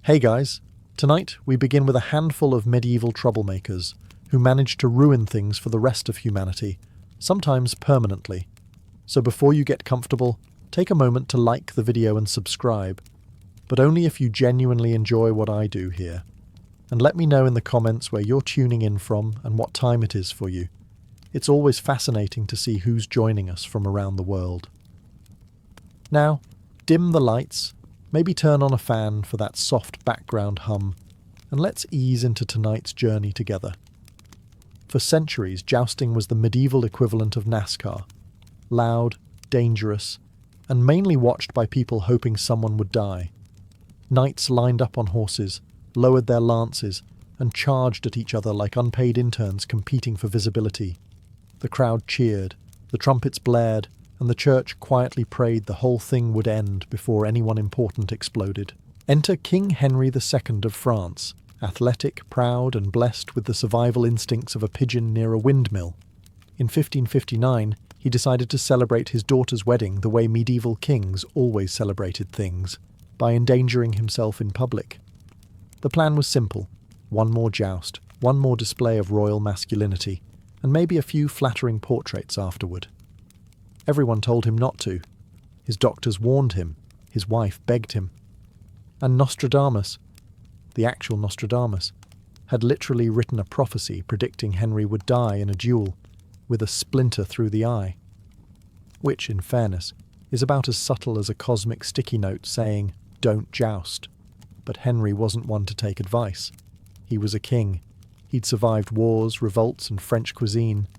Hey guys, tonight we begin with a handful of medieval troublemakers who managed to ruin things for the rest of humanity, sometimes permanently. So before you get comfortable, take a moment to like the video and subscribe, but only if you genuinely enjoy what I do here. And let me know in the comments where you're tuning in from and what time it is for you. It's always fascinating to see who's joining us from around the world. Now, dim the lights, maybe turn on a fan for that soft background hum, and let's ease into tonight's journey together. For centuries, jousting was the medieval equivalent of NASCAR. Loud, dangerous, and mainly watched by people hoping someone would die. Knights lined up on horses, lowered their lances, and charged at each other like unpaid interns competing for visibility. The crowd cheered, the trumpets blared, and the church quietly prayed the whole thing would end before anyone important exploded. Enter King Henry II of France, athletic, proud, and blessed with the survival instincts of a pigeon near a windmill. In 1559, he decided to celebrate his daughter's wedding the way medieval kings always celebrated things, by endangering himself in public. The plan was simple: one more joust, one more display of royal masculinity, and maybe a few flattering portraits afterward. Everyone told him not to. His doctors warned him. His wife begged him. And Nostradamus, the actual Nostradamus, had literally written a prophecy predicting Henry would die in a duel with a splinter through the eye. Which, in fairness, is about as subtle as a cosmic sticky note saying, "Don't joust." But Henry wasn't one to take advice. He was a king. He'd survived wars, revolts, and French cuisine.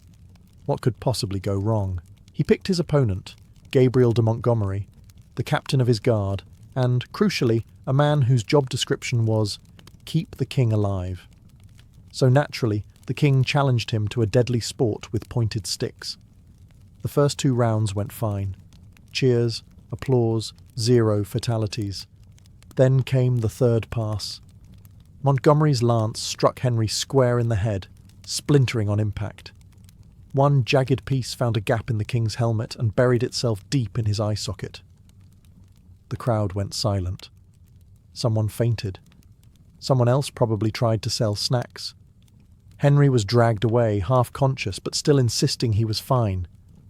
What could possibly go wrong? He picked his opponent, Gabriel de Montgomery, the captain of his guard, and, crucially, a man whose job description was, "Keep the king alive." So naturally, the king challenged him to a deadly sport with pointed sticks. The first 2 rounds went fine. Cheers, applause, 0 fatalities. Then came the third pass. Montgomery's lance struck Henry square in the head, splintering on impact. One jagged piece found a gap in the king's helmet and buried itself deep in his eye socket. The crowd went silent. Someone fainted. Someone else probably tried to sell snacks. Henry was dragged away, half conscious, but still insisting he was fine.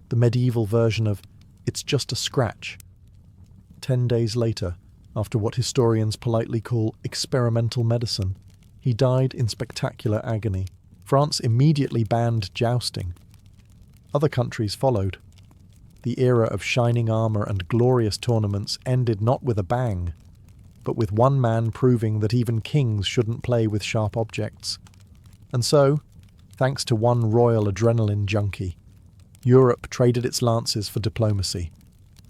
The medieval version of, "It's just a scratch." 10 days later, after what historians politely call experimental medicine, he died in spectacular agony. France immediately banned jousting. Other countries followed. The era of shining armour and glorious tournaments ended not with a bang, but with one man proving that even kings shouldn't play with sharp objects. And so, thanks to one royal adrenaline junkie, Europe traded its lances for diplomacy,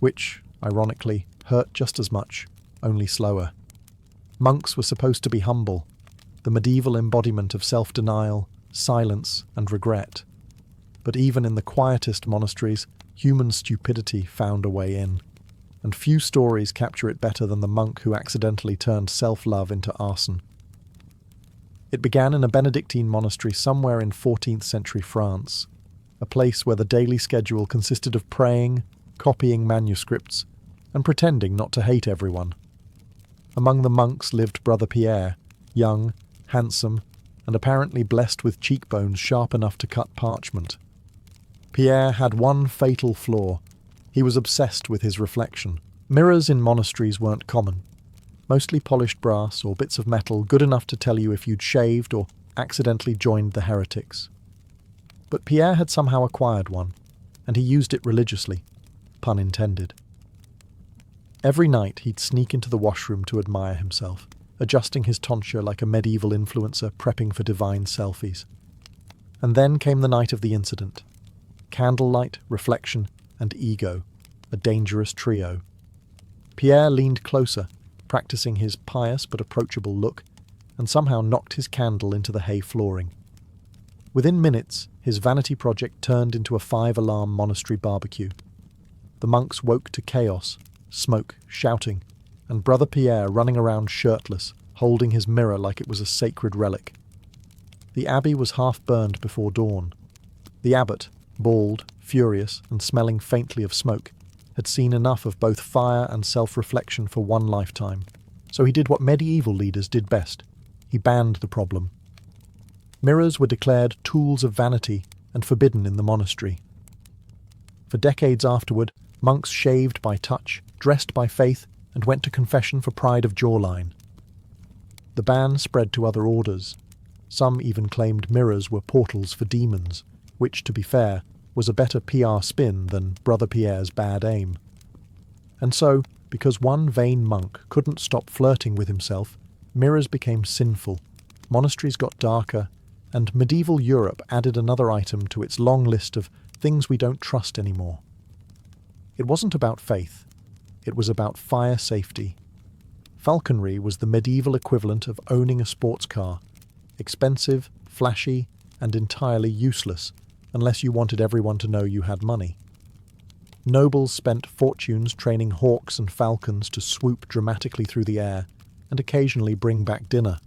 which, ironically, hurt just as much, only slower. Monks were supposed to be humble, the medieval embodiment of self-denial, silence, and regret. But even in the quietest monasteries, human stupidity found a way in, and few stories capture it better than the monk who accidentally turned self-love into arson. It began in a Benedictine monastery somewhere in 14th century France, a place where the daily schedule consisted of praying, copying manuscripts, and pretending not to hate everyone. Among the monks lived Brother Pierre, young, handsome, and apparently blessed with cheekbones sharp enough to cut parchment. Pierre had one fatal flaw. He was obsessed with his reflection. Mirrors in monasteries weren't common. Mostly polished brass or bits of metal good enough to tell you if you'd shaved or accidentally joined the heretics. But Pierre had somehow acquired one, and he used it religiously, pun intended. Every night he'd sneak into the washroom to admire himself, adjusting his tonsure like a medieval influencer prepping for divine selfies. And then came the night of the incident. Candlelight, reflection, and ego, a dangerous trio. Pierre leaned closer, practicing his pious but approachable look, and somehow knocked his candle into the hay flooring. Within minutes, his vanity project turned into a 5-alarm monastery barbecue. The monks woke to chaos, smoke, shouting, and Brother Pierre running around shirtless, holding his mirror like it was a sacred relic. The abbey was half burned before dawn. The abbot, bald, furious, and smelling faintly of smoke, had seen enough of both fire and self-reflection for one lifetime, So he did what medieval leaders did best. He banned the problem. Mirrors were declared tools of vanity and forbidden in the monastery. For decades afterward, monks shaved by touch, dressed by faith, and went to confession for pride of jawline. The ban spread to other orders. Some even claimed mirrors were portals for demons, which, to be fair, was a better PR spin than Brother Pierre's bad aim. And so, because one vain monk couldn't stop flirting with himself, mirrors became sinful, monasteries got darker, and medieval Europe added another item to its long list of things we don't trust anymore. It wasn't about faith. It was about fire safety. Falconry was the medieval equivalent of owning a sports car, expensive, flashy, and entirely useless, unless you wanted everyone to know you had money. Nobles spent fortunes training hawks and falcons to swoop dramatically through the air and occasionally bring back dinner.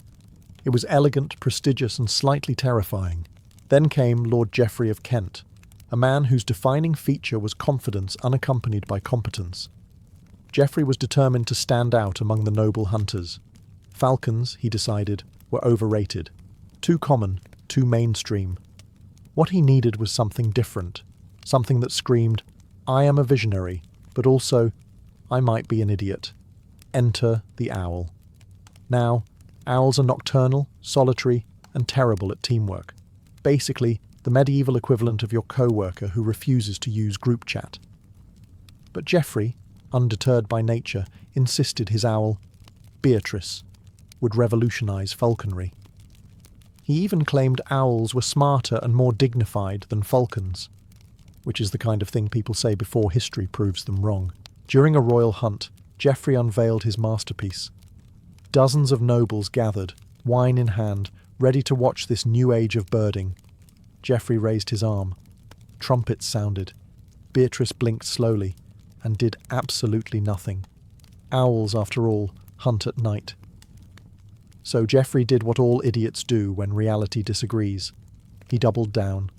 It was elegant, prestigious, and slightly terrifying. Then came Lord Geoffrey of Kent, a man whose defining feature was confidence unaccompanied by competence. Geoffrey was determined to stand out among the noble hunters. Falcons, he decided, were overrated. Too common, too mainstream. What he needed was something different, something that screamed, "I am a visionary, but also, I might be an idiot." Enter the owl. Now, owls are nocturnal, solitary, and terrible at teamwork. Basically, the medieval equivalent of your co-worker who refuses to use group chat. But Geoffrey, undeterred by nature, insisted his owl, Beatrice, would revolutionize falconry. He even claimed owls were smarter and more dignified than falcons, which is the kind of thing people say before history proves them wrong. During a royal hunt, Geoffrey unveiled his masterpiece. Dozens of nobles gathered, wine in hand, ready to watch this new age of birding. Geoffrey raised his arm. Trumpets sounded. Beatrice blinked slowly and did absolutely nothing. Owls, after all, hunt at night. So Geoffrey did what all idiots do when reality disagrees. He doubled down.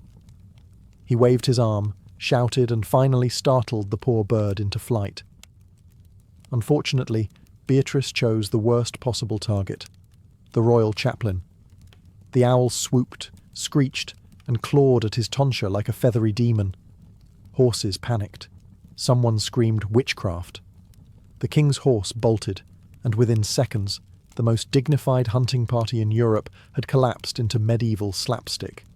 He waved his arm, shouted, and finally startled the poor bird into flight. Unfortunately, Beatrice chose the worst possible target, the royal chaplain. The owl swooped, screeched, and clawed at his tonsure like a feathery demon. Horses panicked. Someone screamed witchcraft. The king's horse bolted, and within seconds, the most dignified hunting party in Europe had collapsed into medieval slapstick.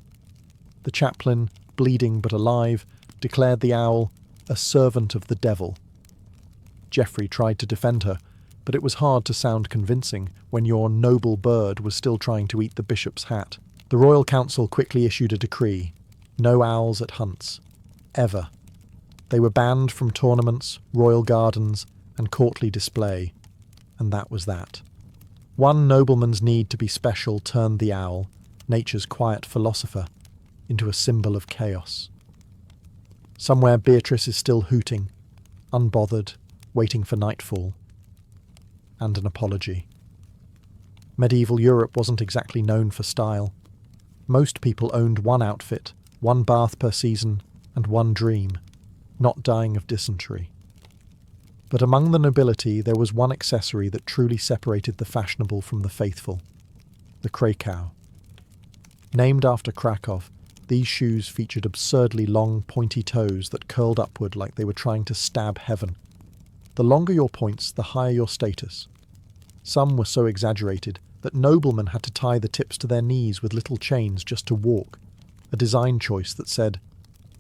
The chaplain, bleeding but alive, declared the owl a servant of the devil. Geoffrey tried to defend her, but it was hard to sound convincing when your noble bird was still trying to eat the bishop's hat. The royal council quickly issued a decree: no owls at hunts. Ever. They were banned from tournaments, royal gardens, and courtly display. And that was that. One nobleman's need to be special turned the owl, nature's quiet philosopher, into a symbol of chaos. Somewhere Beatrice is still hooting, unbothered, waiting for nightfall. And an apology. Medieval Europe wasn't exactly known for style. Most people owned one outfit, one bath per season, and one dream, not dying of dysentery. But among the nobility there was one accessory that truly separated the fashionable from the faithful: the crackle. Named after Krakow, these shoes featured absurdly long, pointy toes that curled upward like they were trying to stab heaven. The longer your points, the higher your status. Some were so exaggerated that noblemen had to tie the tips to their knees with little chains just to walk, a design choice that said,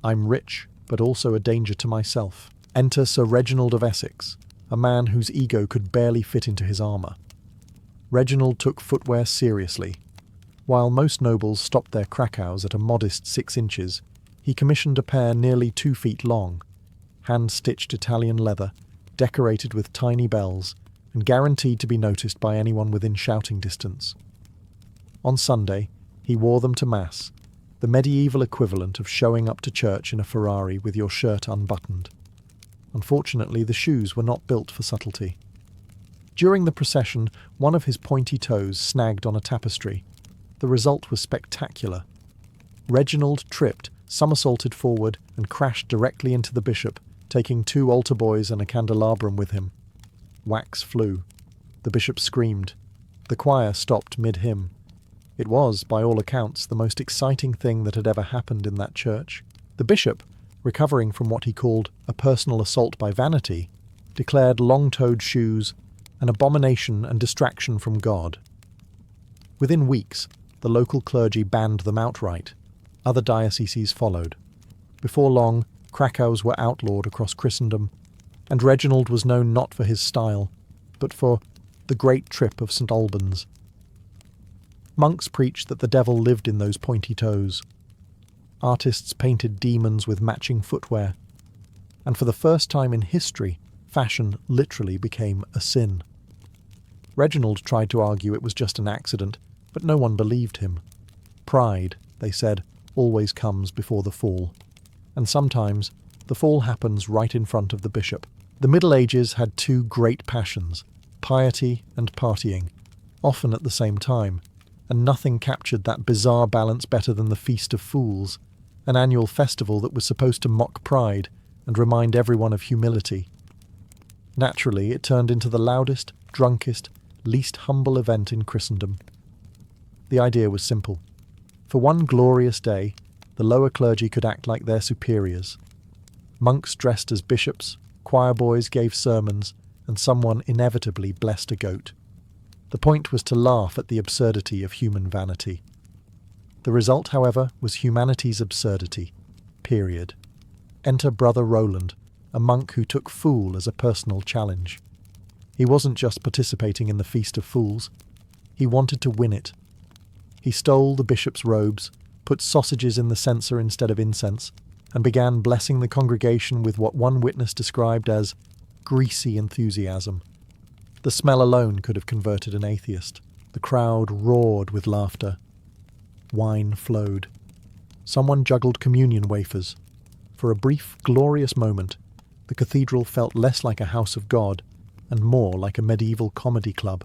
"I'm rich, but also a danger to myself." Enter Sir Reginald of Essex, a man whose ego could barely fit into his armour. Reginald took footwear seriously. While most nobles stopped their crackles at a modest 6 inches, he commissioned a pair nearly 2 feet long, hand-stitched Italian leather, decorated with tiny bells, and guaranteed to be noticed by anyone within shouting distance. On Sunday, he wore them to Mass, the medieval equivalent of showing up to church in a Ferrari with your shirt unbuttoned. Unfortunately, the shoes were not built for subtlety. During the procession, one of his pointy toes snagged on a tapestry. The result was spectacular. Reginald tripped, somersaulted forward, and crashed directly into the bishop, taking 2 altar boys and a candelabrum with him. Wax flew. the bishop screamed. The choir stopped mid-hymn. It was, by all accounts, the most exciting thing that had ever happened in that church. The bishop, recovering from what he called a personal assault by vanity, declared long-toed shoes an abomination and distraction from God. Within weeks, the local clergy banned them outright. Other dioceses followed. Before long, crackles were outlawed across Christendom, and Reginald was known not for his style, but for the Great Trip of St. Albans. Monks preached that the devil lived in those pointy toes. Artists painted demons with matching footwear. And for the first time in history, fashion literally became a sin. Reginald tried to argue it was just an accident, but no one believed him. Pride, they said, always comes before the fall. And sometimes the fall happens right in front of the bishop. The Middle Ages had two great passions, piety and partying, often at the same time, and nothing captured that bizarre balance better than the Feast of Fools, an annual festival that was supposed to mock pride and remind everyone of humility. Naturally, it turned into the loudest, drunkest, least humble event in Christendom. The idea was simple. For one glorious day, the lower clergy could act like their superiors. Monks dressed as bishops, choir boys gave sermons, and someone inevitably blessed a goat. The point was to laugh at the absurdity of human vanity. The result, however, was humanity's absurdity. Period. Enter Brother Roland, a monk who took fool as a personal challenge. He wasn't just participating in the Feast of Fools. He wanted to win it. He stole the bishop's robes, put sausages in the censer instead of incense, and began blessing the congregation with what one witness described as greasy enthusiasm. The smell alone could have converted an atheist. The crowd roared with laughter. Wine flowed. Someone juggled communion wafers. For a brief, glorious moment, the cathedral felt less like a house of God and more like a medieval comedy club.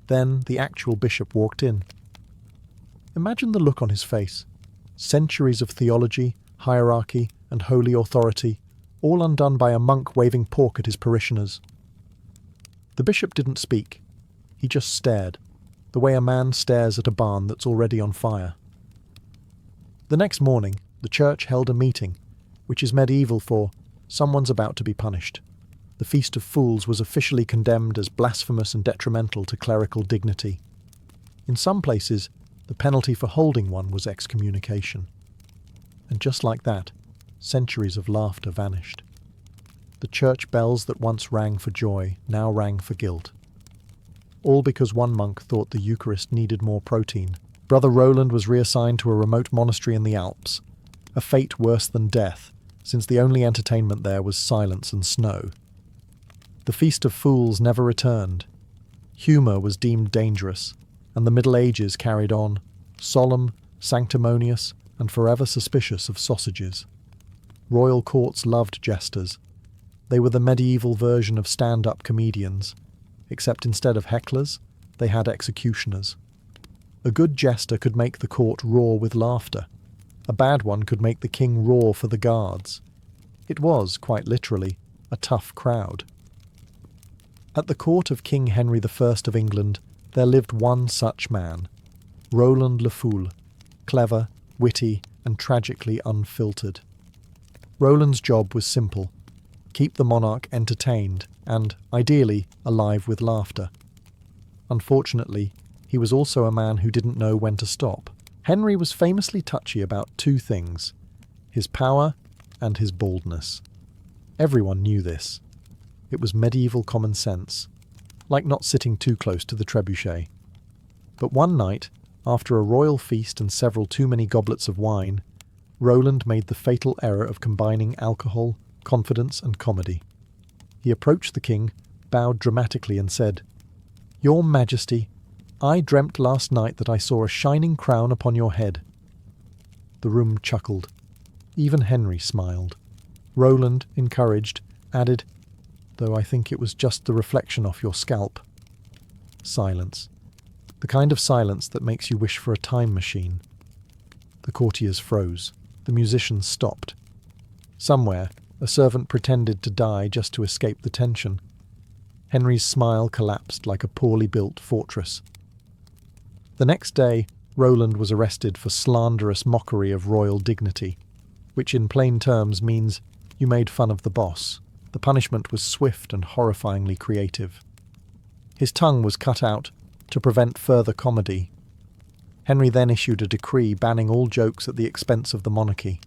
Then the actual bishop walked in. Imagine the look on his face. Centuries of theology, hierarchy, and holy authority, all undone by a monk waving pork at his parishioners. The bishop didn't speak. He just stared, the way a man stares at a barn that's already on fire. The next morning, the church held a meeting, which is medieval for someone's about to be punished. The Feast of Fools was officially condemned as blasphemous and detrimental to clerical dignity. In some places, the penalty for holding one was excommunication. And just like that, centuries of laughter vanished. The church bells that once rang for joy now rang for guilt. All because one monk thought the Eucharist needed more protein. Brother Roland was reassigned to a remote monastery in the Alps, a fate worse than death, since the only entertainment there was silence and snow. The Feast of Fools never returned. Humour was deemed dangerous, and the Middle Ages carried on, solemn, sanctimonious, and forever suspicious of sausages. Royal courts loved jesters. They were the medieval version of stand-up comedians, except instead of hecklers, they had executioners. A good jester could make the court roar with laughter. A bad one could make the king roar for the guards. It was, quite literally, a tough crowd. At the court of King Henry I of England, there lived one such man, Roland le Fool, clever, witty, and tragically unfiltered. Roland's job was simple: keep the monarch entertained and, ideally, alive with laughter. Unfortunately, he was also a man who didn't know when to stop. Henry was famously touchy about two things: his power and his baldness. Everyone knew this. It was medieval common sense, like not sitting too close to the trebuchet. But one night, after a royal feast and several too many goblets of wine, Roland made the fatal error of combining alcohol, confidence, and comedy. He approached the king, bowed dramatically, and said, "Your Majesty, I dreamt last night that I saw a shining crown upon your head." The room chuckled. Even Henry smiled. Roland, encouraged, added, "Though I think it was just the reflection off your scalp." Silence. The kind of silence that makes you wish for a time machine. The courtiers froze. The musicians stopped. Somewhere, a servant pretended to die just to escape the tension. Henry's smile collapsed like a poorly built fortress. The next day, Roland was arrested for slanderous mockery of royal dignity, which in plain terms means you made fun of the boss. The punishment was swift and horrifyingly creative. His tongue was cut out to prevent further comedy. Henry then issued a decree banning all jokes at the expense of the monarchy.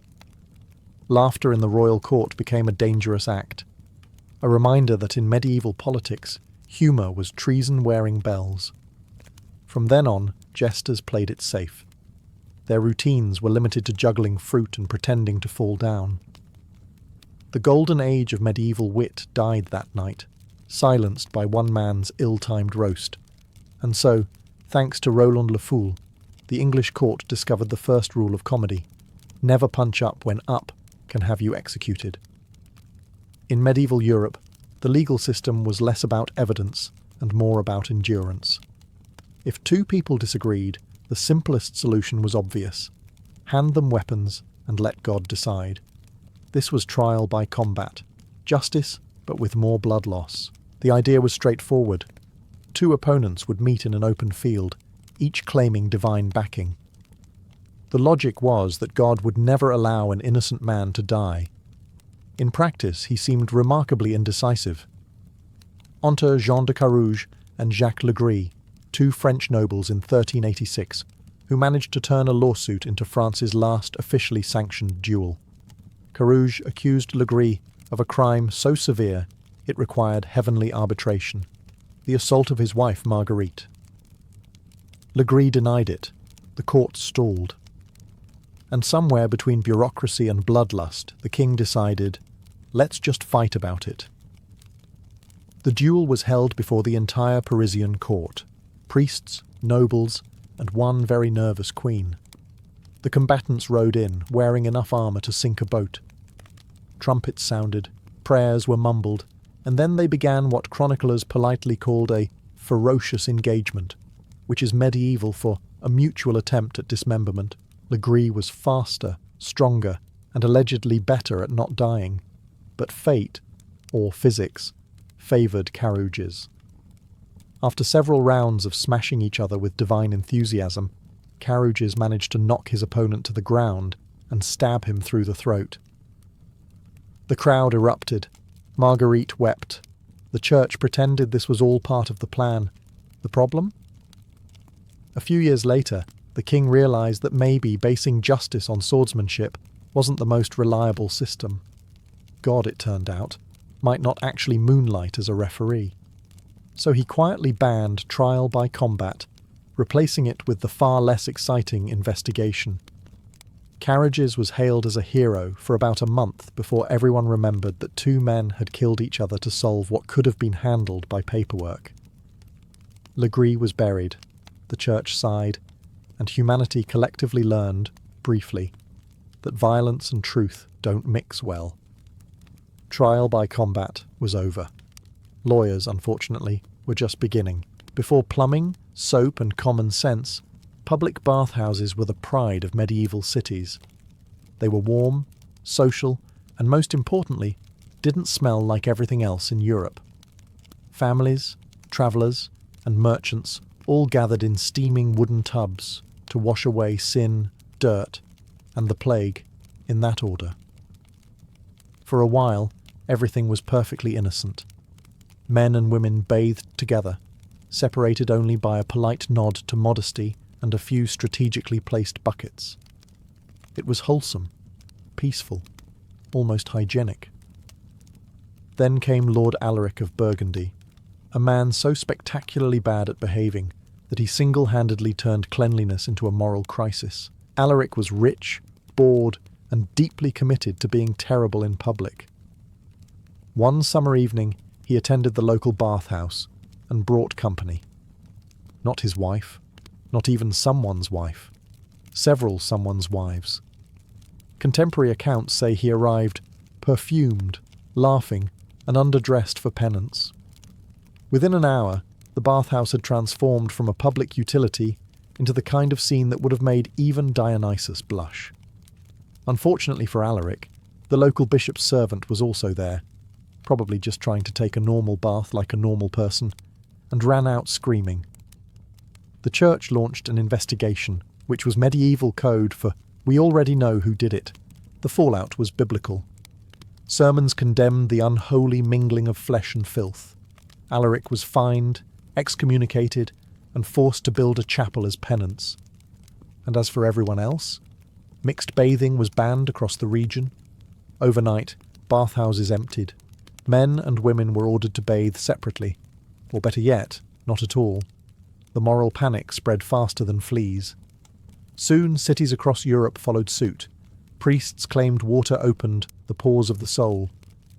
Laughter in the royal court became a dangerous act, a reminder that in medieval politics, humour was treason-wearing bells. From then on, jesters played it safe. Their routines were limited to juggling fruit and pretending to fall down. The golden age of medieval wit died that night, silenced by one man's ill-timed roast. And so, thanks to Roland le Fou, the English court discovered the first rule of comedy: never punch up when up can have you executed. In medieval Europe, the legal system was less about evidence and more about endurance. If two people disagreed, the simplest solution was obvious: hand them weapons and let God decide. This was trial by combat, justice, but with more blood loss. The idea was straightforward. Two opponents would meet in an open field, each claiming divine backing. The logic was that God would never allow an innocent man to die. In practice, he seemed remarkably indecisive. Enter Jean de Carouge and Jacques Legris, two French nobles in 1386, who managed to turn a lawsuit into France's last officially sanctioned duel. Carouge accused Legris of a crime so severe it required heavenly arbitration: the assault of his wife Marguerite. Legris denied it. The court stalled. And somewhere between bureaucracy and bloodlust, the king decided, let's just fight about it. The duel was held before the entire Parisian court: priests, nobles, and one very nervous queen. The combatants rode in, wearing enough armour to sink a boat. Trumpets sounded, prayers were mumbled, and then they began what chroniclers politely called a ferocious engagement, which is medieval for a mutual attempt at dismemberment. Legris was faster, stronger, and allegedly better at not dying, but fate, or physics, favoured Carouge's. After several rounds of smashing each other with divine enthusiasm, Carouge's managed to knock his opponent to the ground and stab him through the throat. The crowd erupted. Marguerite wept. The church pretended this was all part of the plan. The problem? A few years later, the king realised that maybe basing justice on swordsmanship wasn't the most reliable system. God, it turned out, might not actually moonlight as a referee. So he quietly banned trial by combat, replacing it with the far less exciting investigation. Carouge's was hailed as a hero for about a month before everyone remembered that two men had killed each other to solve what could have been handled by paperwork. Legris was buried, the church sighed, and humanity collectively learned, briefly, that violence and truth don't mix well. Trial by combat was over. Lawyers, unfortunately, were just beginning. Before plumbing, soap, and common sense, public bathhouses were the pride of medieval cities. They were warm, social, and most importantly, didn't smell like everything else in Europe. Families, travellers, and merchants all gathered in steaming wooden tubs to wash away sin, dirt, and the plague, in that order. For a while, everything was perfectly innocent. Men and women bathed together, separated only by a polite nod to modesty and a few strategically placed buckets. It was wholesome, peaceful, almost hygienic. Then came Lord Alaric of Burgundy, a man so spectacularly bad at behaving that he single-handedly turned cleanliness into a moral crisis. Alaric was rich, bored, and deeply committed to being terrible in public. One summer evening, he attended the local bathhouse and brought company. Not his wife, not even someone's wife, several someone's wives. Contemporary accounts say he arrived perfumed, laughing, and underdressed for penance. Within an hour, the bathhouse had transformed from a public utility into the kind of scene that would have made even Dionysus blush. Unfortunately for Alaric, the local bishop's servant was also there. probably just trying to take a normal bath like a normal person, and ran out screaming. The church launched an investigation, which was medieval code for "we already know who did it." The fallout was biblical. Sermons condemned the unholy mingling of flesh and filth. Alaric was fined, excommunicated, and forced to build a chapel as penance. And as for everyone else, mixed bathing was banned across the region. Overnight, bathhouses emptied. Men and women were ordered to bathe separately, or better yet, not at all. The moral panic spread faster than fleas. Soon, cities across Europe followed suit. Priests claimed water opened the pores of the soul,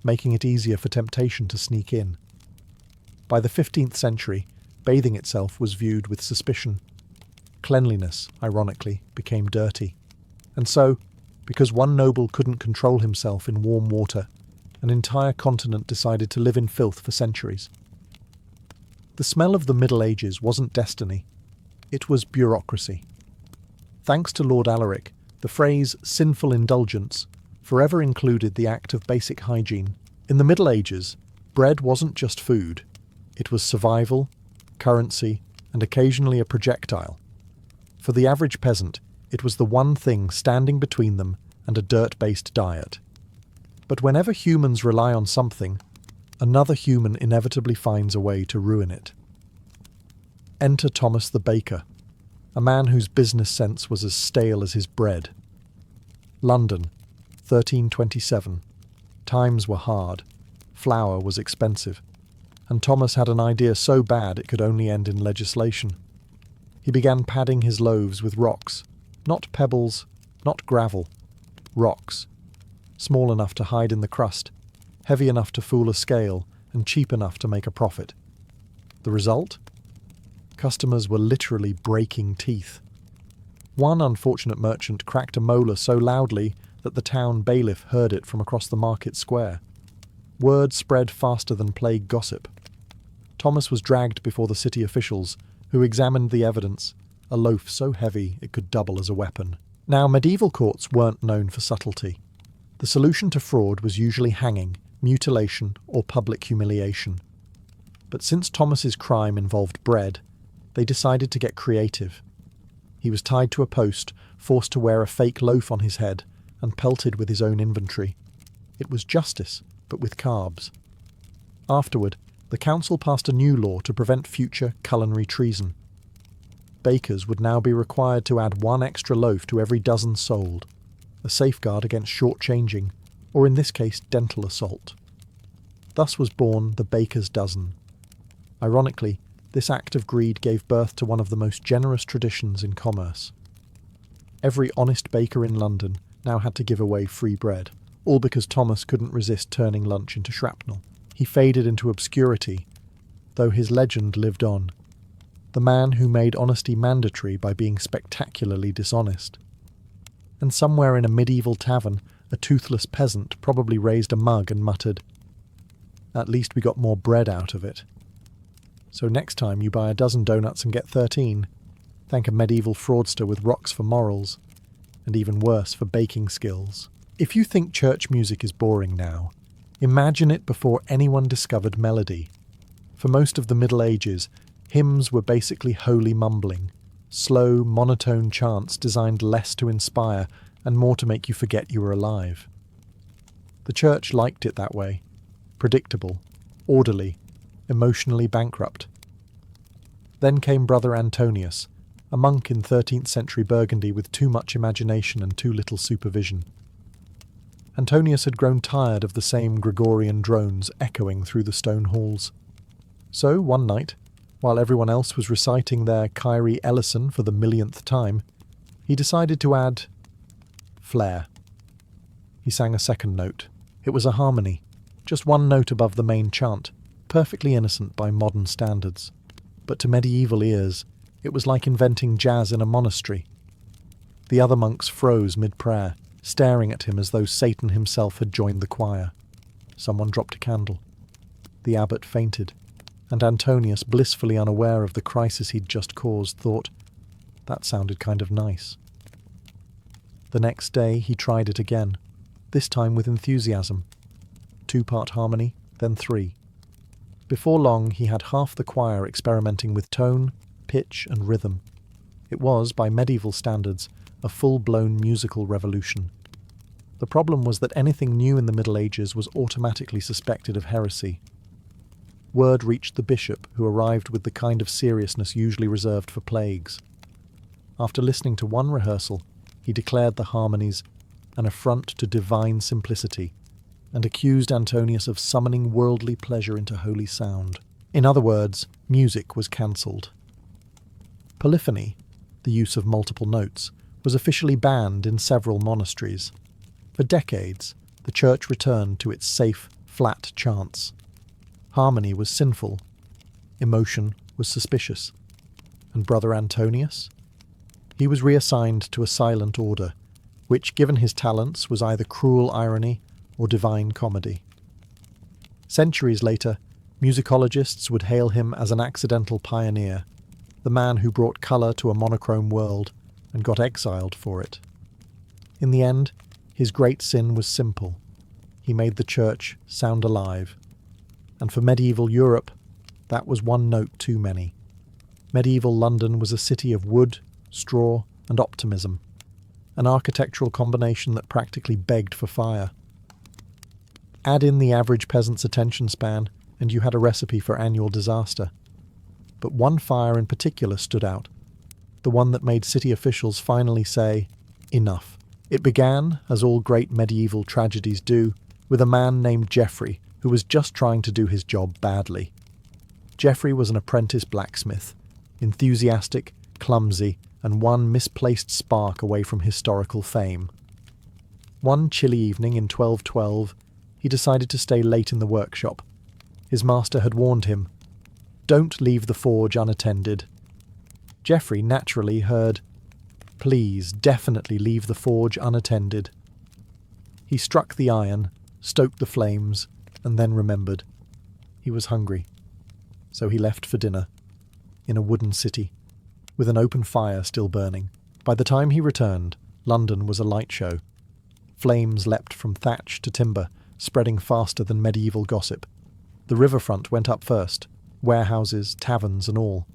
making it easier for temptation to sneak in. By the 15th century, bathing itself was viewed with suspicion. Cleanliness, ironically, became dirty. And so, because one noble couldn't control himself in warm water, an entire continent decided to live in filth for centuries. The smell of the Middle Ages wasn't destiny, it was bureaucracy. Thanks to Lord Alaric, the phrase sinful indulgence forever included the act of basic hygiene. In the Middle Ages, bread wasn't just food, it was survival, currency, and occasionally a projectile. For the average peasant, it was the one thing standing between them and a dirt-based diet. But whenever humans rely on something, another human inevitably finds a way to ruin it. Enter Thomas the baker, a man whose business sense was as stale as his bread. London, 1327. Times were hard, flour was expensive, and Thomas had an idea so bad it could only end in legislation. He began padding his loaves with rocks, not pebbles, not gravel, rocks, small enough to hide in the crust, heavy enough to fool a scale, and cheap enough to make a profit. The result? Customers were literally breaking teeth. One unfortunate merchant cracked a molar so loudly that the town bailiff heard it from across the market square. Word spread faster than plague gossip. Thomas was dragged before the city officials, who examined the evidence, a loaf so heavy it could double as a weapon. Now, medieval courts weren't known for subtlety. The solution to fraud was usually hanging, mutilation, or public humiliation. But since Thomas's crime involved bread, they decided to get creative. He was tied to a post, forced to wear a fake loaf on his head, and pelted with his own inventory. It was justice, but with carbs. Afterward, the council passed a new law to prevent future culinary treason. Bakers would now be required to add one extra loaf to every dozen sold, a safeguard against shortchanging, or in this case, dental assault. Thus was born the baker's dozen. Ironically, this act of greed gave birth to one of the most generous traditions in commerce. Every honest baker in London now had to give away free bread, all because Thomas couldn't resist turning lunch into shrapnel. He faded into obscurity, though his legend lived on. The man who made honesty mandatory by being spectacularly dishonest. And somewhere in a medieval tavern, a toothless peasant probably raised a mug and muttered, "At least we got more bread out of it." So next time you buy a dozen donuts and get 13, thank a medieval fraudster with rocks for morals, and even worse for baking skills. If you think church music is boring now, imagine it before anyone discovered melody. For most of the Middle Ages, hymns were basically holy mumbling, slow, monotone chants designed less to inspire and more to make you forget you were alive. The church liked it that way, predictable, orderly, emotionally bankrupt. Then came Brother Antonius, a monk in 13th century Burgundy with too much imagination and too little supervision. Antonius had grown tired of the same Gregorian drones echoing through the stone halls. So, one night, while everyone else was reciting their Kyrie Eleison for the millionth time, he decided to add flair. He sang a second note. It was a harmony, just one note above the main chant, perfectly innocent by modern standards. But to medieval ears, it was like inventing jazz in a monastery. The other monks froze mid-prayer, staring at him as though Satan himself had joined the choir. Someone dropped a candle. The abbot fainted, and Antonius, blissfully unaware of the crisis he'd just caused, thought, that sounded kind of nice. The next day he tried it again, this time with enthusiasm. 2-part harmony, then 3. Before long, he had half the choir experimenting with tone, pitch, and rhythm. It was, by medieval standards, a full-blown musical revolution. The problem was that anything new in the Middle Ages was automatically suspected of heresy. Word reached the bishop, who arrived with the kind of seriousness usually reserved for plagues. After listening to one rehearsal, he declared the harmonies an affront to divine simplicity, and accused Antonius of summoning worldly pleasure into holy sound. In other words, music was cancelled. Polyphony, the use of multiple notes, was officially banned in several monasteries. For decades, the church returned to its safe, flat chants. Harmony was sinful. Emotion was suspicious. And Brother Antonius? He was reassigned to a silent order, which, given his talents, was either cruel irony or divine comedy. Centuries later, musicologists would hail him as an accidental pioneer, the man who brought colour to a monochrome world and got exiled for it. In the end, his great sin was simple. He made the church sound alive. And for medieval Europe, that was one note too many. Medieval London was a city of wood, straw, and optimism, an architectural combination that practically begged for fire. Add in the average peasant's attention span, and you had a recipe for annual disaster. But one fire in particular stood out, the one that made city officials finally say, enough. It began, as all great medieval tragedies do, with a man named Geoffrey, who was just trying to do his job badly. Geoffrey was an apprentice blacksmith, enthusiastic, clumsy, and one misplaced spark away from historical fame. One chilly evening in 1212, he decided to stay late in the workshop. His master had warned him, "Don't leave the forge unattended." Geoffrey naturally heard, "Please, definitely leave the forge unattended." He struck the iron, stoked the flames, and then remembered. He was hungry. So he left for dinner, in a wooden city, with an open fire still burning. By the time he returned, London was a light show. Flames leapt from thatch to timber, spreading faster than medieval gossip. The riverfront went up first, warehouses, taverns and all.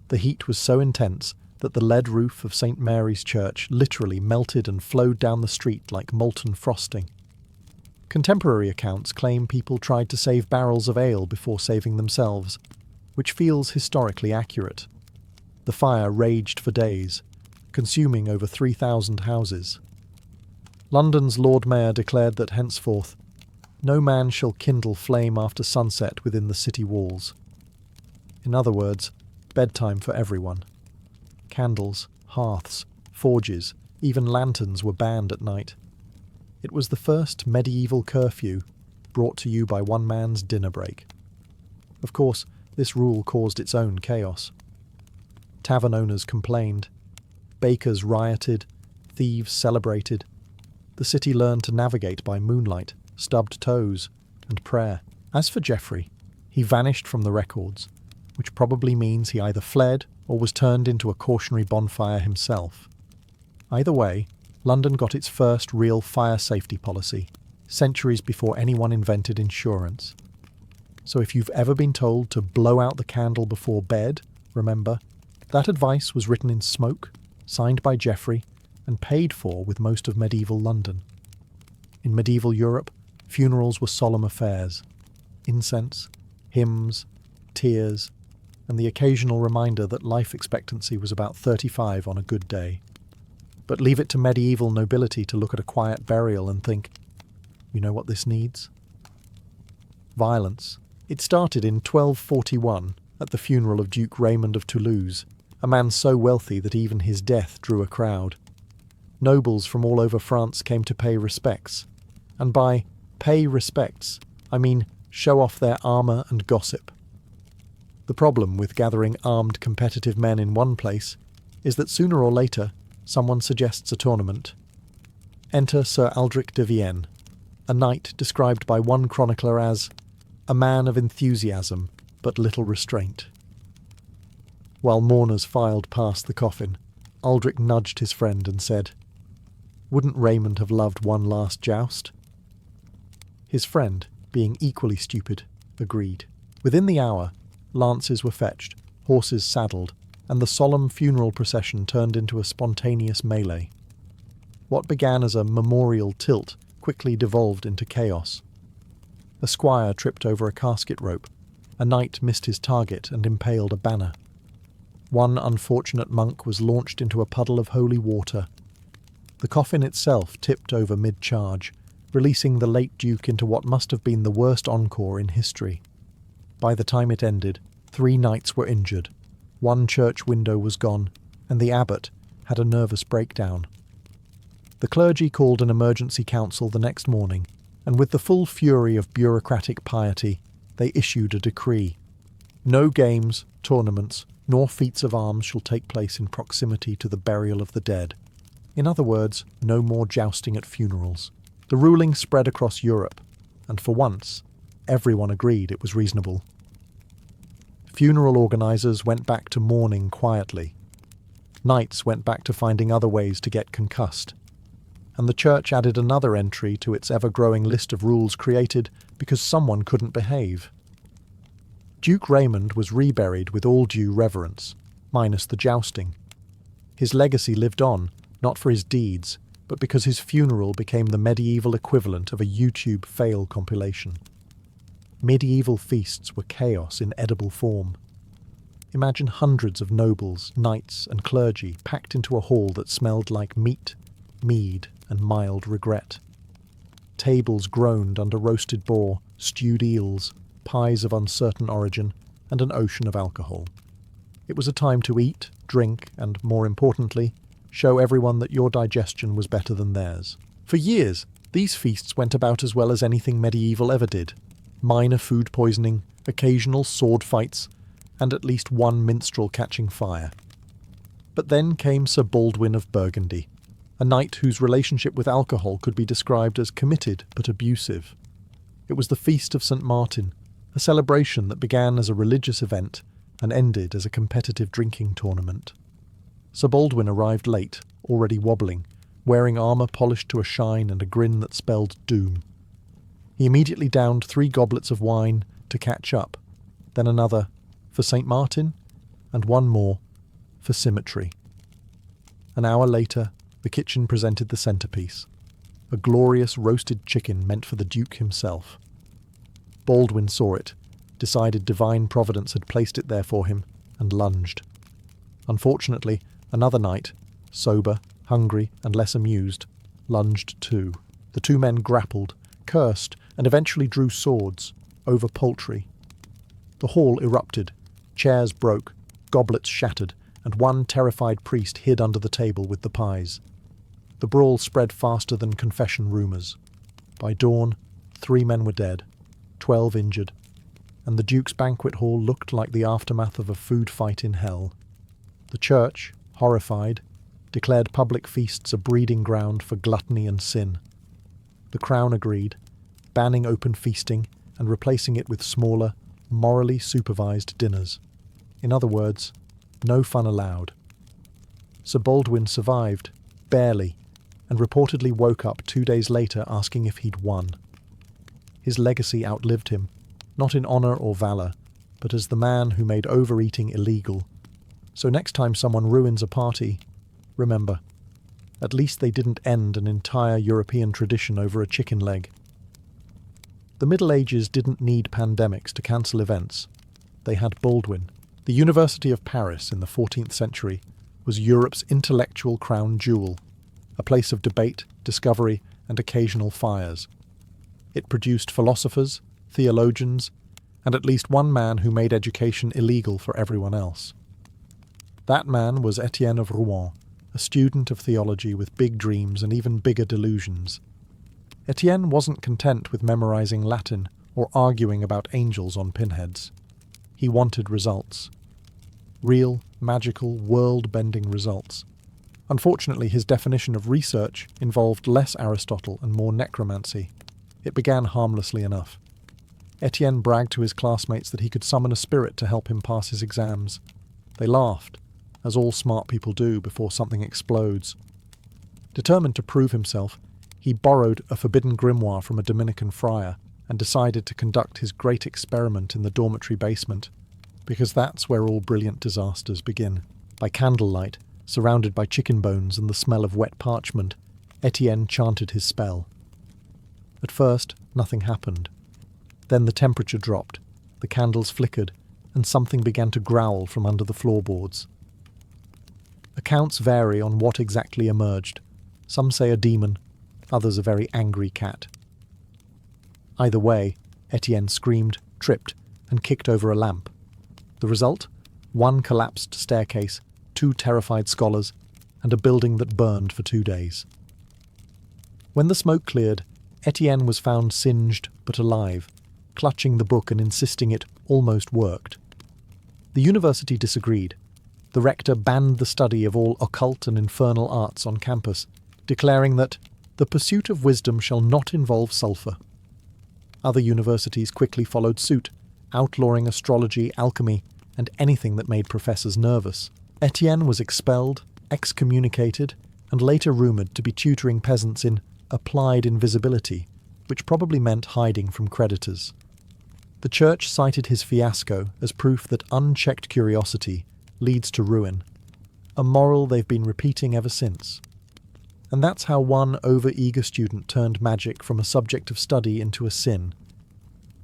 The heat was so intense that the lead roof of St. Mary's Church literally melted and flowed down the street like molten frosting. Contemporary accounts claim people tried to save barrels of ale before saving themselves, which feels historically accurate. The fire raged for days, consuming over 3,000 houses. London's Lord Mayor declared that henceforth, no man shall kindle flame after sunset within the city walls. In other words, bedtime for everyone. Candles, hearths, forges, even lanterns were banned at night. It was the first medieval curfew, brought to you by one man's dinner break. Of course, this rule caused its own chaos. Tavern owners complained, bakers rioted, thieves celebrated. The city learned to navigate by moonlight, stubbed toes, and prayer. As for Geoffrey, he vanished from the records, which probably means he either fled or was turned into a cautionary bonfire himself. Either way, London got its first real fire safety policy, centuries before anyone invented insurance. So if you've ever been told to blow out the candle before bed, remember, that advice was written in smoke, signed by Geoffrey, and paid for with most of medieval London. In medieval Europe, funerals were solemn affairs. Incense, hymns, tears, and the occasional reminder that life expectancy was about 35 on a good day. But leave it to medieval nobility to look at a quiet burial and think, you know what this needs? Violence. It started in 1241 at the funeral of Duke Raymond of Toulouse, a man so wealthy that even his death drew a crowd. Nobles from all over France came to pay respects, and by pay respects, I mean show off their armour and gossip. The problem with gathering armed competitive men in one place is that sooner or later someone suggests a tournament. Enter Sir Aldric de Vienne, a knight described by one chronicler as a man of enthusiasm but little restraint. While mourners filed past the coffin, Aldric nudged his friend and said, "Wouldn't Raymond have loved one last joust?" His friend, being equally stupid, agreed. Within the hour, lances were fetched, horses saddled, and the solemn funeral procession turned into a spontaneous melee. What began as a memorial tilt quickly devolved into chaos. A squire tripped over a casket rope, a knight missed his target and impaled a banner. One unfortunate monk was launched into a puddle of holy water. The coffin itself tipped over mid-charge, releasing the late Duke into what must have been the worst encore in history. By the time it ended, 3 knights were injured, 1 church window was gone, and the abbot had a nervous breakdown. The clergy called an emergency council the next morning, and with the full fury of bureaucratic piety, they issued a decree. No games, tournaments, nor feats of arms shall take place in proximity to the burial of the dead. In other words, no more jousting at funerals. The ruling spread across Europe, and for once, everyone agreed it was reasonable. Funeral organisers went back to mourning quietly. Knights went back to finding other ways to get concussed. And the church added another entry to its ever-growing list of rules created because someone couldn't behave. Duke Raymond was reburied with all due reverence, minus the jousting. His legacy lived on, not for his deeds, but because his funeral became the medieval equivalent of a YouTube fail compilation. Medieval feasts were chaos in edible form. Imagine hundreds of nobles, knights, and clergy packed into a hall that smelled like meat, mead, and mild regret. Tables groaned under roasted boar, stewed eels, pies of uncertain origin, and an ocean of alcohol. It was a time to eat, drink, and, more importantly, show everyone that your digestion was better than theirs. For years, these feasts went about as well as anything medieval ever did. Minor food poisoning, occasional sword fights, and at least one minstrel catching fire. But then came Sir Baldwin of Burgundy, a knight whose relationship with alcohol could be described as committed but abusive. It was the Feast of St. Martin, a celebration that began as a religious event and ended as a competitive drinking tournament. Sir Baldwin arrived late, already wobbling, wearing armour polished to a shine and a grin that spelled doom. He immediately downed 3 goblets of wine to catch up, then another for St. Martin, and one more for symmetry. An hour later, the kitchen presented the centrepiece, a glorious roasted chicken meant for the Duke himself. Baldwin saw it, decided divine providence had placed it there for him, and lunged. Unfortunately, another knight, sober, hungry, and less amused, lunged too. The 2 men grappled, cursed, and eventually drew swords, over poultry. The hall erupted, chairs broke, goblets shattered, and one terrified priest hid under the table with the pies. The brawl spread faster than confession rumours. By dawn, 3 men were dead, 12 injured, and the Duke's banquet hall looked like the aftermath of a food fight in hell. The church, horrified, declared public feasts a breeding ground for gluttony and sin. The Crown agreed, banning open feasting and replacing it with smaller, morally supervised dinners. In other words, no fun allowed. Sir Baldwin survived, barely, and reportedly woke up 2 days later asking if he'd won. His legacy outlived him, not in honour or valour, but as the man who made overeating illegal. So next time someone ruins a party, remember, at least they didn't end an entire European tradition over a chicken leg. The Middle Ages didn't need pandemics to cancel events. They had Baldwin. The University of Paris in the 14th century was Europe's intellectual crown jewel, a place of debate, discovery, and occasional fires. It produced philosophers, theologians, and at least one man who made education illegal for everyone else. That man was Etienne of Rouen, a student of theology with big dreams and even bigger delusions. Etienne wasn't content with memorizing Latin or arguing about angels on pinheads. He wanted results. Real, magical, world-bending results. Unfortunately, his definition of research involved less Aristotle and more necromancy. It began harmlessly enough. Etienne bragged to his classmates that he could summon a spirit to help him pass his exams. They laughed, as all smart people do before something explodes. Determined to prove himself, he borrowed a forbidden grimoire from a Dominican friar and decided to conduct his great experiment in the dormitory basement, because that's where all brilliant disasters begin. By candlelight, surrounded by chicken bones and the smell of wet parchment, Etienne chanted his spell. At first, nothing happened. Then the temperature dropped, the candles flickered, and something began to growl from under the floorboards. Accounts vary on what exactly emerged. Some say a demon, others a very angry cat. Either way, Etienne screamed, tripped, and kicked over a lamp. The result? One collapsed staircase, 2 terrified scholars, and a building that burned for 2 days. When the smoke cleared, Etienne was found singed but alive, clutching the book and insisting it almost worked. The university disagreed. The rector banned the study of all occult and infernal arts on campus, declaring that the pursuit of wisdom shall not involve sulphur. Other universities quickly followed suit, outlawing astrology, alchemy, and anything that made professors nervous. Etienne was expelled, excommunicated, and later rumoured to be tutoring peasants in applied invisibility, which probably meant hiding from creditors. The church cited his fiasco as proof that unchecked curiosity leads to ruin, a moral they've been repeating ever since. And that's how one over-eager student turned magic from a subject of study into a sin.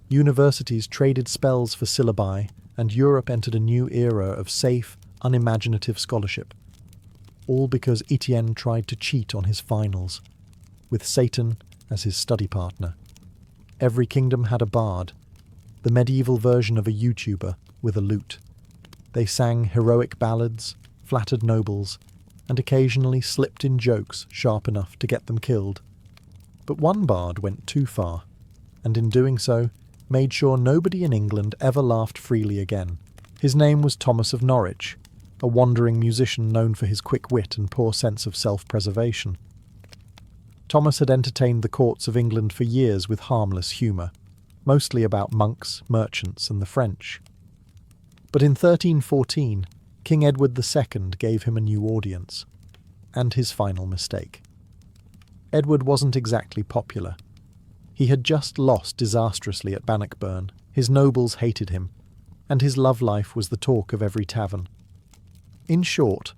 Universities traded spells for syllabi, and Europe entered a new era of safe, unimaginative scholarship. All because Etienne tried to cheat on his finals, with Satan as his study partner. Every kingdom had a bard, the medieval version of a YouTuber with a lute. They sang heroic ballads, flattered nobles, and occasionally slipped in jokes sharp enough to get them killed. But one bard went too far, and in doing so, made sure nobody in England ever laughed freely again. His name was Thomas of Norwich, a wandering musician known for his quick wit and poor sense of self-preservation. Thomas had entertained the courts of England for years with harmless humour, mostly about monks, merchants, and the French. But in 1314, King Edward II gave him a new audience, and his final mistake. Edward wasn't exactly popular. He had just lost disastrously at Bannockburn, his nobles hated him, and his love life was the talk of every tavern. In short,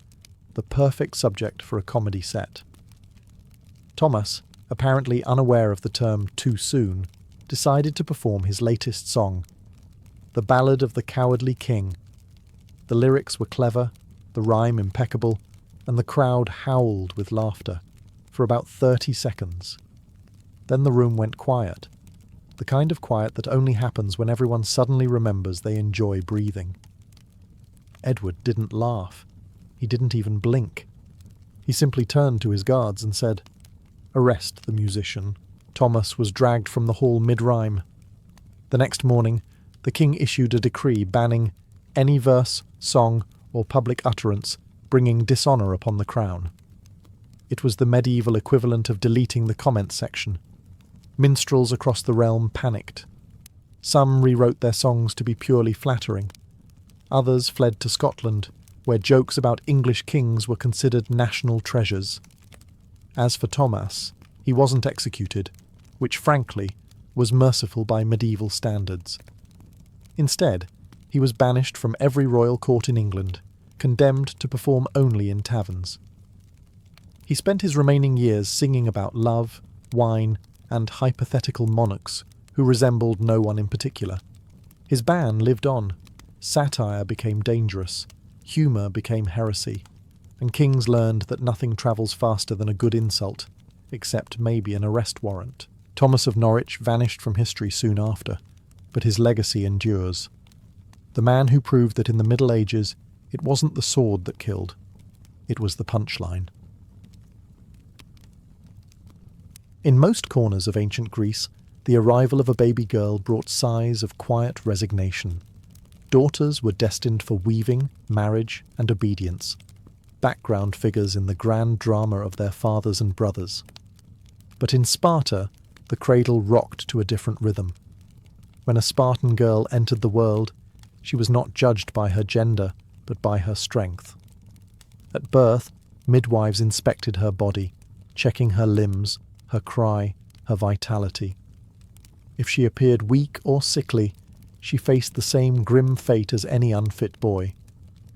the perfect subject for a comedy set. Thomas, apparently unaware of the term too soon, decided to perform his latest song, The Ballad of the Cowardly King. The lyrics were clever, the rhyme impeccable, and the crowd howled with laughter for about 30 seconds. Then the room went quiet, the kind of quiet that only happens when everyone suddenly remembers they enjoy breathing. Edward didn't laugh. He didn't even blink. He simply turned to his guards and said, "Arrest the musician." Thomas was dragged from the hall mid-rhyme. The next morning, the king issued a decree banning any verse, song, or public utterance bringing dishonour upon the crown. It was the medieval equivalent of deleting the comments section. Minstrels across the realm panicked. Some rewrote their songs to be purely flattering. Others fled to Scotland, where jokes about English kings were considered national treasures. As for Thomas, he wasn't executed, which frankly was merciful by medieval standards. Instead, he was banished from every royal court in England, condemned to perform only in taverns. He spent his remaining years singing about love, wine, and hypothetical monarchs who resembled no one in particular. His ban lived on. Satire became dangerous, humour became heresy, and kings learned that nothing travels faster than a good insult, except maybe an arrest warrant. Thomas of Norwich vanished from history soon after, but his legacy endures. The man who proved that in the Middle Ages it wasn't the sword that killed, it was the punchline. In most corners of ancient Greece, the arrival of a baby girl brought sighs of quiet resignation. Daughters were destined for weaving, marriage, and obedience, background figures in the grand drama of their fathers and brothers. But in Sparta, the cradle rocked to a different rhythm. When a Spartan girl entered the world, she was not judged by her gender, but by her strength. At birth, midwives inspected her body, checking her limbs, her cry, her vitality. If she appeared weak or sickly, she faced the same grim fate as any unfit boy: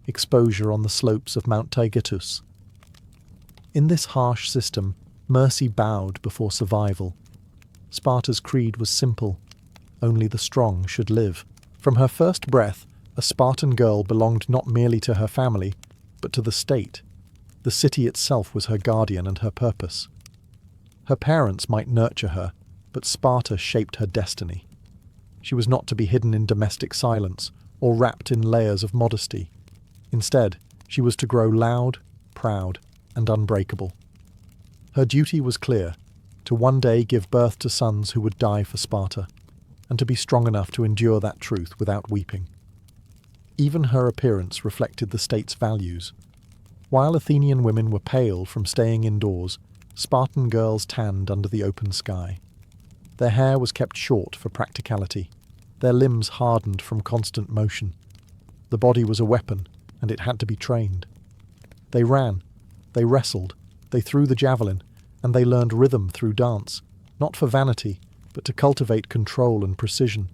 exposure on the slopes of Mount Taygetus. In this harsh system, mercy bowed before survival. Sparta's creed was simple: only the strong should live. From her first breath, a Spartan girl belonged not merely to her family, but to the state. The city itself was her guardian and her purpose. Her parents might nurture her, but Sparta shaped her destiny. She was not to be hidden in domestic silence or wrapped in layers of modesty. Instead, she was to grow loud, proud, and unbreakable. Her duty was clear: to one day give birth to sons who would die for Sparta, and to be strong enough to endure that truth without weeping. Even her appearance reflected the state's values. While Athenian women were pale from staying indoors, Spartan girls tanned under the open sky. Their hair was kept short for practicality, their limbs hardened from constant motion. The body was a weapon, and it had to be trained. They ran, they wrestled, they threw the javelin, and they learned rhythm through dance, not for vanity, but to cultivate control and precision.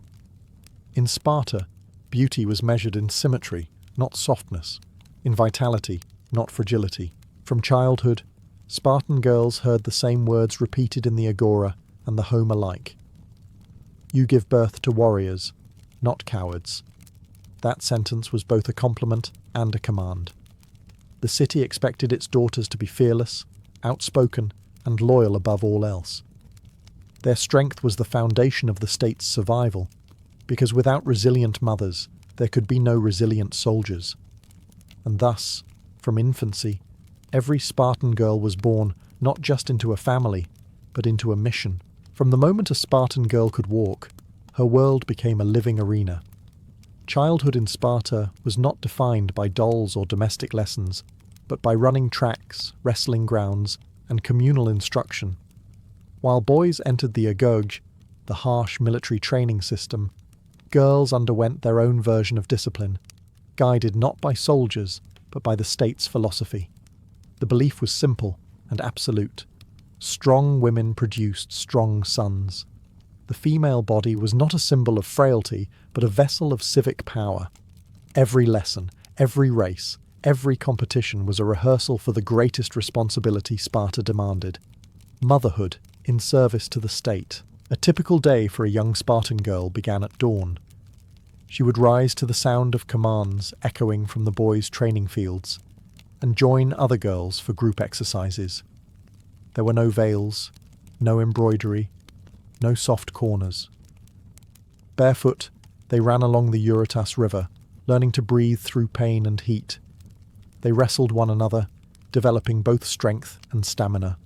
In Sparta, beauty was measured in symmetry, not softness, in vitality, not fragility. From childhood, Spartan girls heard the same words repeated in the agora and the home alike. You give birth to warriors, not cowards. That sentence was both a compliment and a command. The city expected its daughters to be fearless, outspoken, and loyal above all else. Their strength was the foundation of the state's survival, because without resilient mothers, there could be no resilient soldiers. And thus, from infancy, every Spartan girl was born not just into a family, but into a mission. From the moment a Spartan girl could walk, her world became a living arena. Childhood in Sparta was not defined by dolls or domestic lessons, but by running tracks, wrestling grounds, and communal instruction. While boys entered the agoge, the harsh military training system, girls underwent their own version of discipline, guided not by soldiers, but by the state's philosophy. The belief was simple and absolute. Strong women produced strong sons. The female body was not a symbol of frailty, but a vessel of civic power. Every lesson, every race, every competition was a rehearsal for the greatest responsibility Sparta demanded: motherhood in service to the state. A typical day for a young Spartan girl began at dawn. She would rise to the sound of commands echoing from the boys' training fields, and join other girls for group exercises. There were no veils, no embroidery, no soft corners. Barefoot, they ran along the Eurotas River, learning to breathe through pain and heat. They wrestled one another, developing both strength and stamina.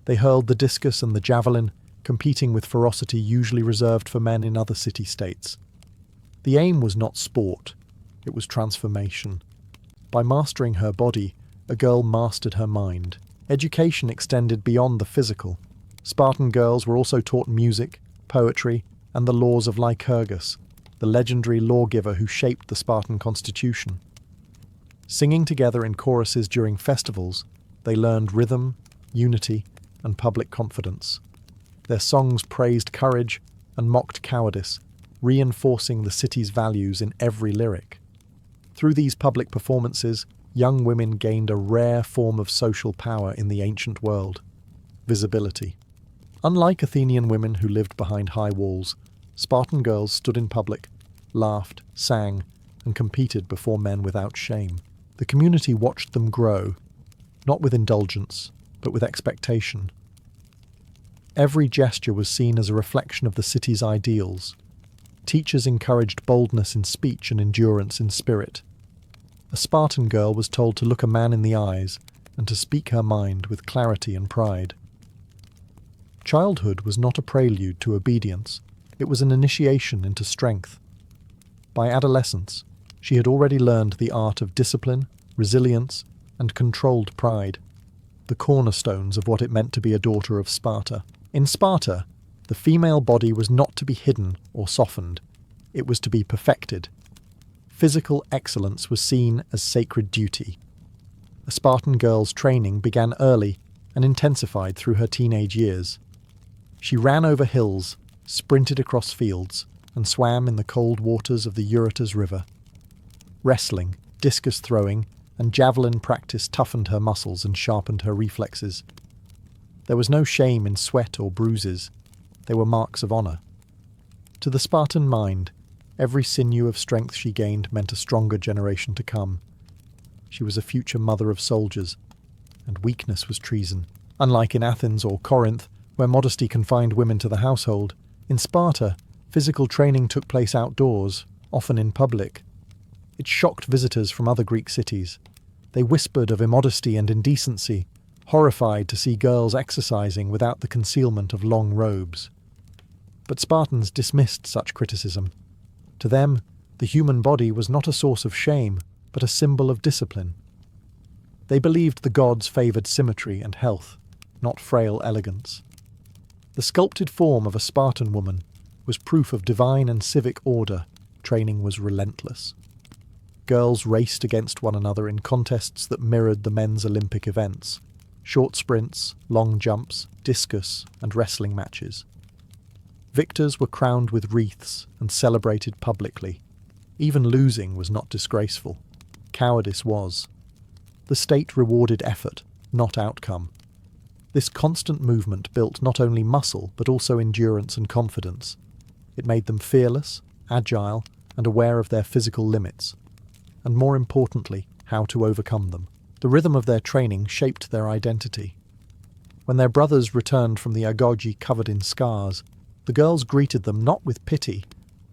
They hurled the discus and the javelin, competing with ferocity usually reserved for men in other city-states. The aim was not sport, it was transformation. By mastering her body, a girl mastered her mind. Education extended beyond the physical. Spartan girls were also taught music, poetry, and the laws of Lycurgus, the legendary lawgiver who shaped the Spartan constitution. Singing together in choruses during festivals, they learned rhythm, unity, and public confidence. Their songs praised courage and mocked cowardice, reinforcing the city's values in every lyric. Through these public performances, young women gained a rare form of social power in the ancient world: visibility. Unlike Athenian women who lived behind high walls, Spartan girls stood in public, laughed, sang, and competed before men without shame. The community watched them grow, not with indulgence, but with expectation. Every gesture was seen as a reflection of the city's ideals. Teachers encouraged boldness in speech and endurance in spirit. A Spartan girl was told to look a man in the eyes and to speak her mind with clarity and pride. Childhood was not a prelude to obedience, it was an initiation into strength. By adolescence, she had already learned the art of discipline, resilience, and controlled pride, the cornerstones of what it meant to be a daughter of Sparta. In Sparta, the female body was not to be hidden or softened, it was to be perfected. Physical excellence was seen as sacred duty. A Spartan girl's training began early and intensified through her teenage years. She ran over hills, sprinted across fields, and swam in the cold waters of the Eurotas River. Wrestling, discus throwing, and javelin practice toughened her muscles and sharpened her reflexes. There was no shame in sweat or bruises. They were marks of honor. To the Spartan mind, every sinew of strength she gained meant a stronger generation to come. She was a future mother of soldiers, and weakness was treason. Unlike in Athens or Corinth, where modesty confined women to the household, in Sparta, physical training took place outdoors, often in public. It shocked visitors from other Greek cities. They whispered of immodesty and indecency, horrified to see girls exercising without the concealment of long robes. But Spartans dismissed such criticism. To them, the human body was not a source of shame, but a symbol of discipline. They believed the gods favoured symmetry and health, not frail elegance. The sculpted form of a Spartan woman was proof of divine and civic order. Training was relentless. Girls raced against one another in contests that mirrored the men's Olympic events: short sprints, long jumps, discus, and wrestling matches. Victors were crowned with wreaths and celebrated publicly. Even losing was not disgraceful. Cowardice was. The state rewarded effort, not outcome. This constant movement built not only muscle, but also endurance and confidence. It made them fearless, agile, and aware of their physical limits, and more importantly, how to overcome them. The rhythm of their training shaped their identity. When their brothers returned from the agoge covered in scars, the girls greeted them not with pity,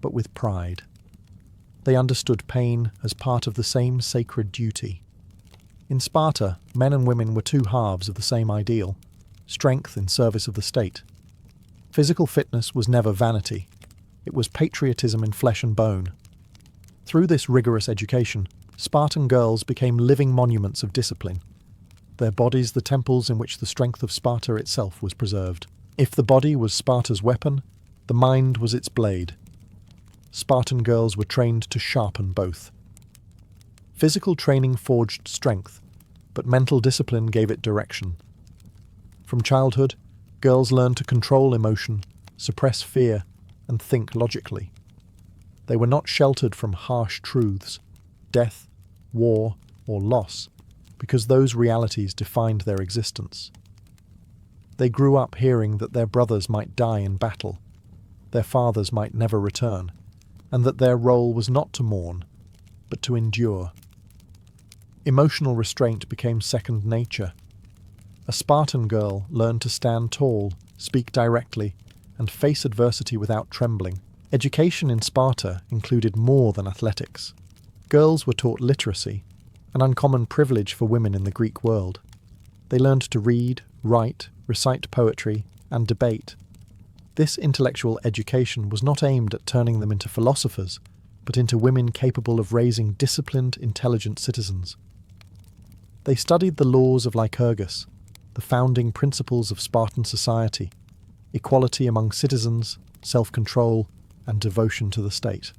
but with pride. They understood pain as part of the same sacred duty. In Sparta, men and women were two halves of the same ideal: strength in service of the state. Physical fitness was never vanity. It was patriotism in flesh and bone. Through this rigorous education, Spartan girls became living monuments of discipline, their bodies the temples in which the strength of Sparta itself was preserved. If the body was Sparta's weapon, the mind was its blade. Spartan girls were trained to sharpen both. Physical training forged strength, but mental discipline gave it direction. From childhood, girls learned to control emotion, suppress fear, and think logically. They were not sheltered from harsh truths, death, war, or loss, because those realities defined their existence. They grew up hearing that their brothers might die in battle, their fathers might never return, and that their role was not to mourn, but to endure. Emotional restraint became second nature. A Spartan girl learned to stand tall, speak directly, and face adversity without trembling. Education in Sparta included more than athletics. Girls were taught literacy, an uncommon privilege for women in the Greek world. They learned to read, write, recite poetry, and debate. This intellectual education was not aimed at turning them into philosophers, but into women capable of raising disciplined, intelligent citizens. They studied the laws of Lycurgus, the founding principles of Spartan society: equality among citizens, self-control, and devotion to the state.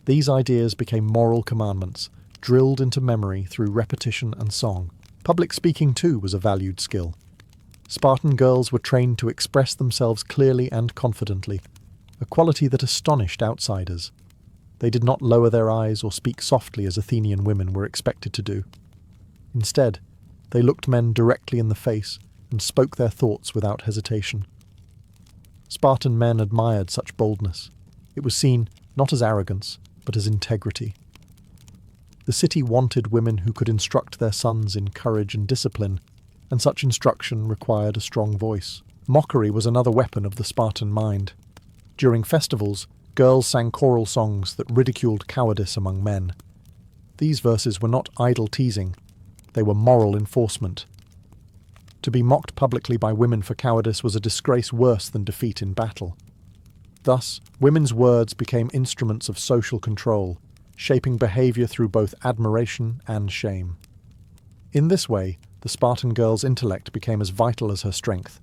These ideas became moral commandments, drilled into memory through repetition and song. Public speaking, too, was a valued skill. Spartan girls were trained to express themselves clearly and confidently, a quality that astonished outsiders. They did not lower their eyes or speak softly as Athenian women were expected to do. Instead, they looked men directly in the face and spoke their thoughts without hesitation. Spartan men admired such boldness. It was seen not as arrogance, but as integrity. The city wanted women who could instruct their sons in courage and discipline, and such instruction required a strong voice. Mockery was another weapon of the Spartan mind. During festivals, girls sang choral songs that ridiculed cowardice among men. These verses were not idle teasing, they were moral enforcement. To be mocked publicly by women for cowardice was a disgrace worse than defeat in battle. Thus, women's words became instruments of social control, shaping behaviour through both admiration and shame. In this way, the Spartan girl's intellect became as vital as her strength.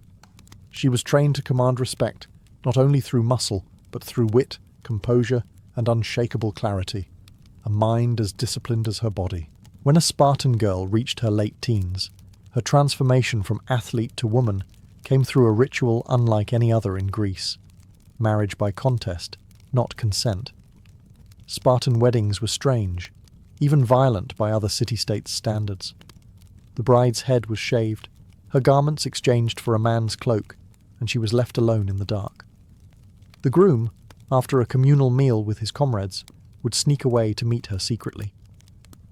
She was trained to command respect, not only through muscle, but through wit, composure, and unshakable clarity, a mind as disciplined as her body. When a Spartan girl reached her late teens, her transformation from athlete to woman came through a ritual unlike any other in Greece. marriage by contest, not consent. Spartan weddings were strange, even violent by other city-states' standards. The bride's head was shaved, her garments exchanged for a man's cloak, and she was left alone in the dark. The groom, after a communal meal with his comrades, would sneak away to meet her secretly.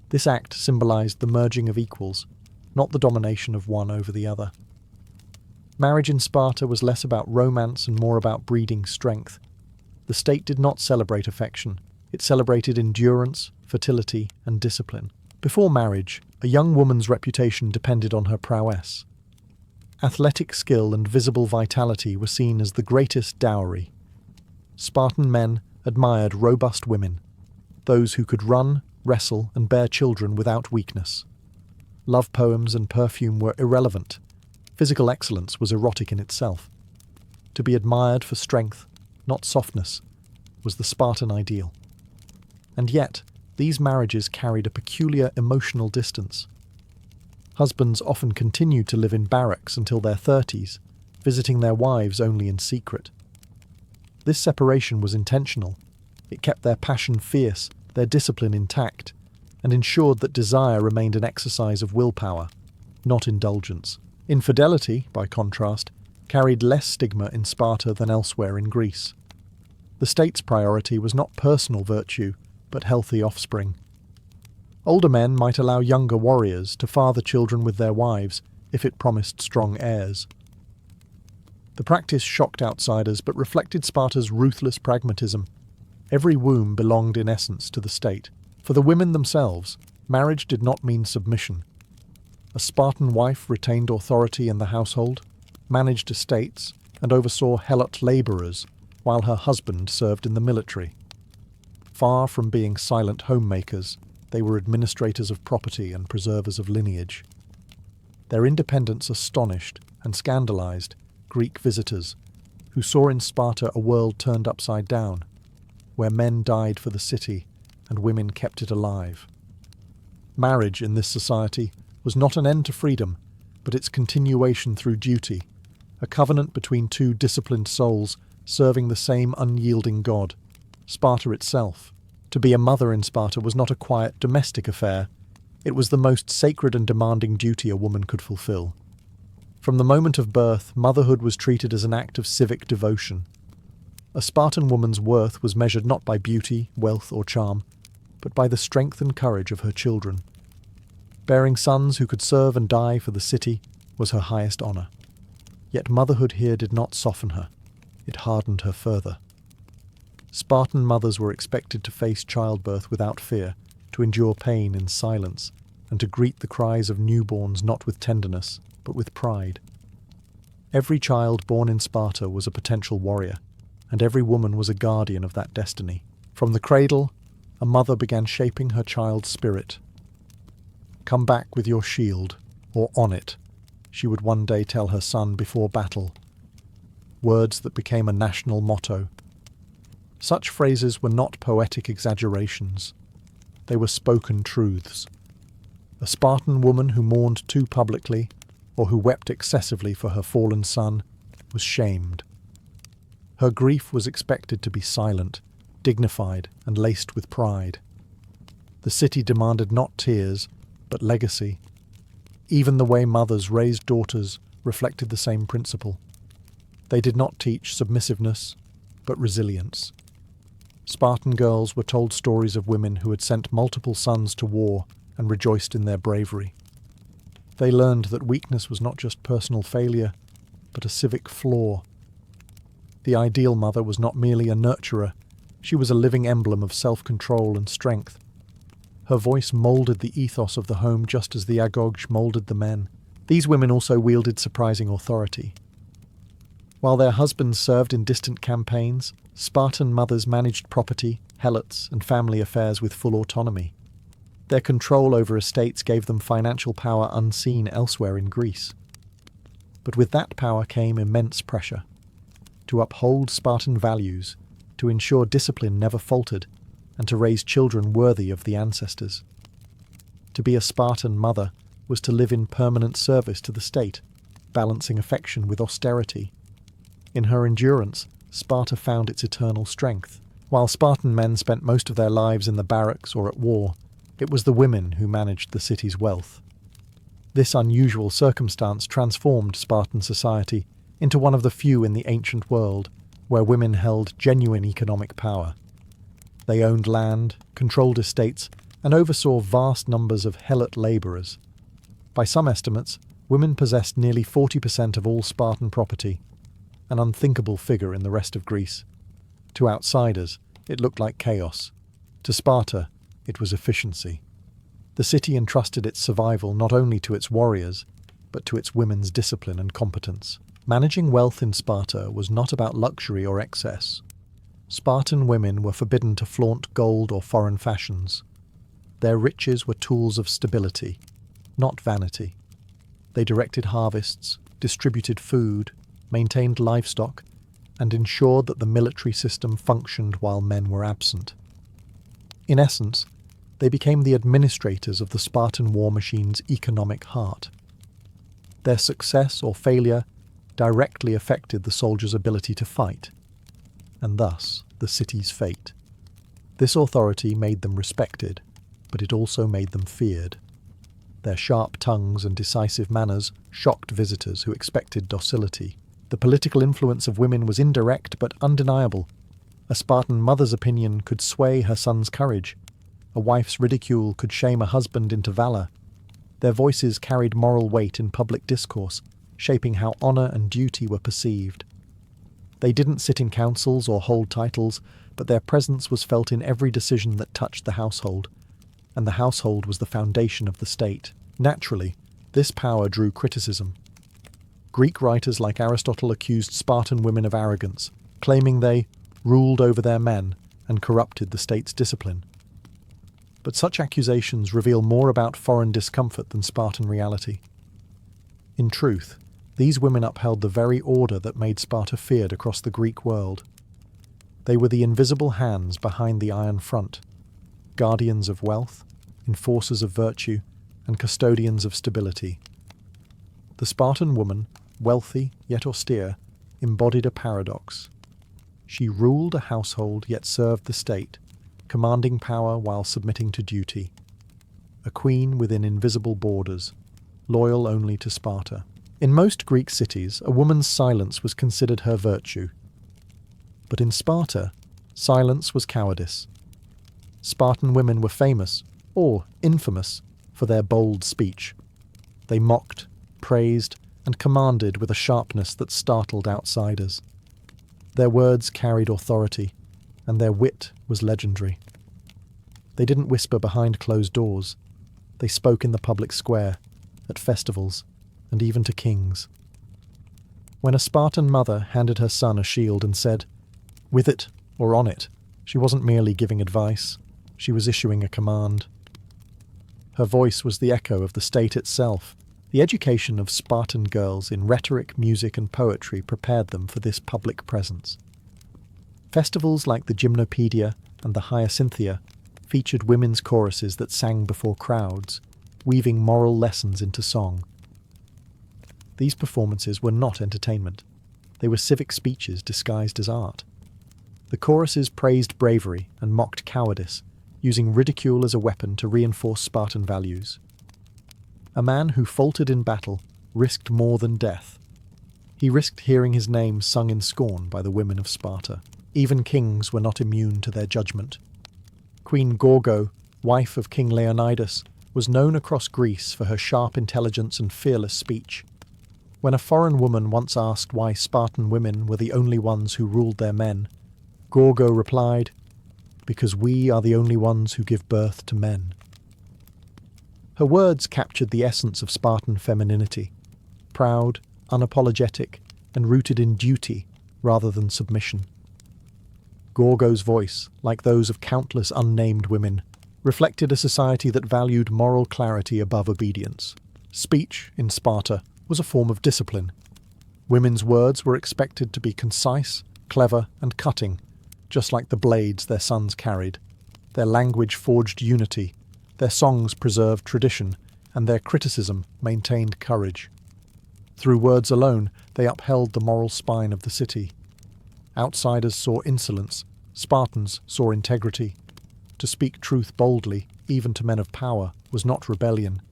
This act symbolized the merging of equals, not the domination of one over the other. Marriage in Sparta was less about romance and more about breeding strength. The state did not celebrate affection, it celebrated endurance, fertility, and discipline. Before marriage, a young woman's reputation depended on her prowess. Athletic skill and visible vitality were seen as the greatest dowry. Spartan men admired robust women, those who could run, wrestle, and bear children without weakness. Love poems and perfume were irrelevant. Physical excellence was erotic in itself. To be admired for strength, not softness, was the Spartan ideal. And yet, these marriages carried a peculiar emotional distance. Husbands often continued to live in barracks until their 30s, visiting their wives only in secret. This separation was intentional. It kept their passion fierce, their discipline intact, and ensured that desire remained an exercise of willpower, not indulgence. Infidelity, by contrast, carried less stigma in Sparta than elsewhere in Greece. The state's priority was not personal virtue, but healthy offspring. Older men might allow younger warriors to father children with their wives if it promised strong heirs. The practice shocked outsiders but reflected Sparta's ruthless pragmatism. Every womb belonged in essence to the state. For the women themselves, marriage did not mean submission. A Spartan wife retained authority in the household, managed estates, and oversaw helot labourers, while her husband served in the military. Far from being silent homemakers, they were administrators of property and preservers of lineage. Their independence astonished and scandalized Greek visitors, who saw in Sparta a world turned upside down, where men died for the city and women kept it alive. Marriage in this society was not an end to freedom, but its continuation through duty, a covenant between two disciplined souls serving the same unyielding god, Sparta itself. To be a mother in Sparta was not a quiet domestic affair, it was the most sacred and demanding duty a woman could fulfill. From the moment of birth, motherhood was treated as an act of civic devotion. A Spartan woman's worth was measured not by beauty, wealth, or charm, but by the strength and courage of her children. Bearing sons who could serve and die for the city was her highest honour. Yet motherhood here did not soften her, it hardened her further. Spartan mothers were expected to face childbirth without fear, to endure pain in silence, and to greet the cries of newborns not with tenderness, but with pride. Every child born in Sparta was a potential warrior, and every woman was a guardian of that destiny. From the cradle, a mother began shaping her child's spirit. "Come back with your shield, or on it," she would one day tell her son before battle. Words that became a national motto. Such phrases were not poetic exaggerations. They were spoken truths. A Spartan woman who mourned too publicly, or who wept excessively for her fallen son, was shamed. Her grief was expected to be silent, dignified, and laced with pride. The city demanded not tears, but legacy. Even the way mothers raised daughters reflected the same principle. They did not teach submissiveness, but resilience. Spartan girls were told stories of women who had sent multiple sons to war and rejoiced in their bravery. They learned that weakness was not just personal failure, but a civic flaw. The ideal mother was not merely a nurturer, she was a living emblem of self-control and strength. Her voice moulded the ethos of the home just as the agog moulded the men. These women also wielded surprising authority. While their husbands served in distant campaigns, Spartan mothers managed property, helots, and family affairs with full autonomy. Their control over estates gave them financial power unseen elsewhere in Greece. But with that power came immense pressure. To uphold Spartan values, to ensure discipline never faltered, and to raise children worthy of the ancestors. To be a Spartan mother was to live in permanent service to the state, balancing affection with austerity. In her endurance, Sparta found its eternal strength. While Spartan men spent most of their lives in the barracks or at war, it was the women who managed the city's wealth. This unusual circumstance transformed Spartan society into one of the few in the ancient world where women held genuine economic power. They owned land, controlled estates, and oversaw vast numbers of helot labourers. By some estimates, women possessed nearly 40% of all Spartan property, an unthinkable figure in the rest of Greece. To outsiders, it looked like chaos. To Sparta, it was efficiency. The city entrusted its survival not only to its warriors, but to its women's discipline and competence. Managing wealth in Sparta was not about luxury or excess. Spartan women were forbidden to flaunt gold or foreign fashions. Their riches were tools of stability, not vanity. They directed harvests, distributed food, maintained livestock, and ensured that the military system functioned while men were absent. In essence, they became the administrators of the Spartan war machine's economic heart. Their success or failure directly affected the soldiers' ability to fight, and thus the city's fate. This authority made them respected, but it also made them feared. Their sharp tongues and decisive manners shocked visitors who expected docility. The political influence of women was indirect but undeniable. A Spartan mother's opinion could sway her son's courage. A wife's ridicule could shame a husband into valour. Their voices carried moral weight in public discourse, shaping how honour and duty were perceived. They didn't sit in councils or hold titles, but their presence was felt in every decision that touched the household, and the household was the foundation of the state. Naturally, this power drew criticism. Greek writers like Aristotle accused Spartan women of arrogance, claiming they ruled over their men and corrupted the state's discipline. But such accusations reveal more about foreign discomfort than Spartan reality. In truth, these women upheld the very order that made Sparta feared across the Greek world. They were the invisible hands behind the iron front, guardians of wealth, enforcers of virtue, and custodians of stability. The Spartan woman, wealthy yet austere, embodied a paradox. She ruled a household yet served the state, commanding power while submitting to duty. A queen within invisible borders, loyal only to Sparta. In most Greek cities, a woman's silence was considered her virtue. But in Sparta, silence was cowardice. Spartan women were famous, or infamous, for their bold speech. They mocked, praised, and commanded with a sharpness that startled outsiders. Their words carried authority, and their wit was legendary. They didn't whisper behind closed doors. They spoke in the public square, at festivals, and even to kings. When a Spartan mother handed her son a shield and said, "With it or on it," she wasn't merely giving advice, she was issuing a command. Her voice was the echo of the state itself. The education of Spartan girls in rhetoric, music, and poetry prepared them for this public presence. Festivals like the Gymnopedia and the Hyacinthia featured women's choruses that sang before crowds, weaving moral lessons into song. These performances were not entertainment. They were civic speeches disguised as art. The choruses praised bravery and mocked cowardice, using ridicule as a weapon to reinforce Spartan values. A man who faltered in battle risked more than death. He risked hearing his name sung in scorn by the women of Sparta. Even kings were not immune to their judgment. Queen Gorgo, wife of King Leonidas, was known across Greece for her sharp intelligence and fearless speech. When a foreign woman once asked why Spartan women were the only ones who ruled their men, Gorgo replied, "Because we are the only ones who give birth to men." Her words captured the essence of Spartan femininity, proud, unapologetic, and rooted in duty rather than submission. Gorgo's voice, like those of countless unnamed women, reflected a society that valued moral clarity above obedience. Speech, in Sparta, was a form of discipline. Women's words were expected to be concise, clever, and cutting, just like the blades their sons carried. Their language forged unity, their songs preserved tradition, and their criticism maintained courage. Through words alone, they upheld the moral spine of the city. Outsiders saw insolence, Spartans saw integrity. To speak truth boldly, even to men of power, was not rebellion,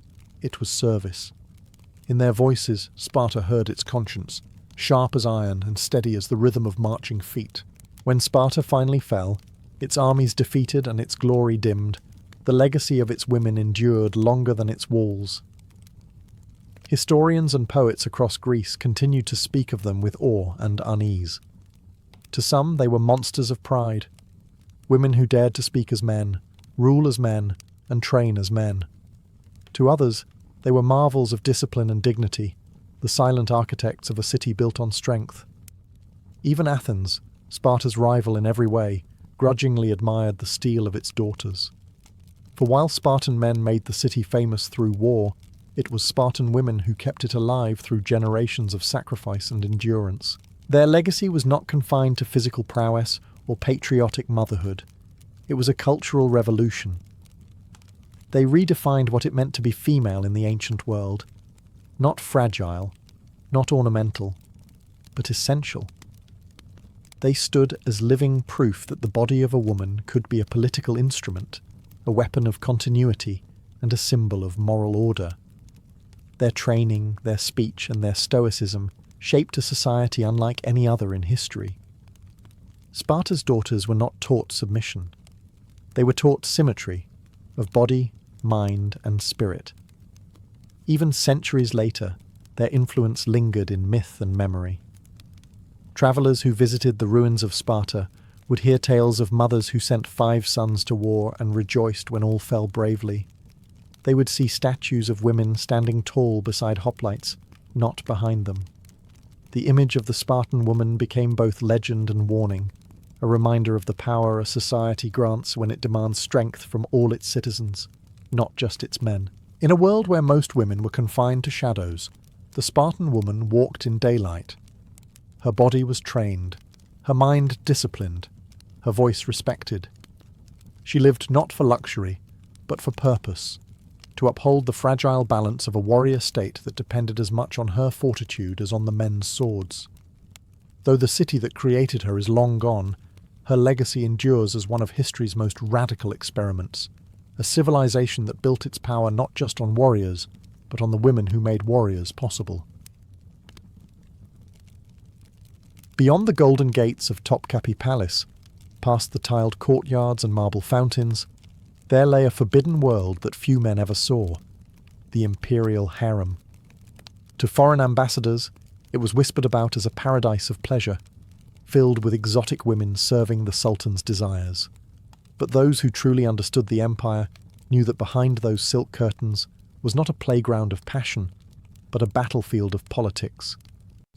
it was service. In their voices, Sparta heard its conscience, sharp as iron and steady as the rhythm of marching feet. When Sparta finally fell, its armies defeated and its glory dimmed, the legacy of its women endured longer than its walls. Historians and poets across Greece continued to speak of them with awe and unease. To some, they were monsters of pride, women who dared to speak as men, rule as men, and train as men. To others, they were marvels of discipline and dignity, the silent architects of a city built on strength. Even Athens, Sparta's rival in every way, grudgingly admired the steel of its daughters. For while Spartan men made the city famous through war, it was Spartan women who kept it alive through generations of sacrifice and endurance. Their legacy was not confined to physical prowess or patriotic motherhood. It was a cultural revolution. They redefined what it meant to be female in the ancient world. Not fragile, not ornamental, but essential. They stood as living proof that the body of a woman could be a political instrument, a weapon of continuity, and a symbol of moral order. Their training, their speech, and their stoicism shaped a society unlike any other in history. Sparta's daughters were not taught submission. They were taught symmetry of body, mind, and spirit. Even centuries later, their influence lingered in myth and memory. Travellers who visited the ruins of Sparta would hear tales of mothers who sent 5 sons to war and rejoiced when all fell bravely. They would see statues of women standing tall beside hoplites, not behind them. The image of the Spartan woman became both legend and warning, a reminder of the power a society grants when it demands strength from all its citizens, not just its men. In a world where most women were confined to shadows, the Spartan woman walked in daylight. Her body was trained, her mind disciplined, her voice respected. She lived not for luxury, but for purpose, to uphold the fragile balance of a warrior state that depended as much on her fortitude as on the men's swords. Though the city that created her is long gone, her legacy endures as one of history's most radical experiments, a civilization that built its power not just on warriors, but on the women who made warriors possible. Beyond the golden gates of Topkapi Palace, past the tiled courtyards and marble fountains, there lay a forbidden world that few men ever saw, the imperial harem. To foreign ambassadors, it was whispered about as a paradise of pleasure, filled with exotic women serving the sultan's desires. But those who truly understood the empire knew that behind those silk curtains was not a playground of passion, but a battlefield of politics.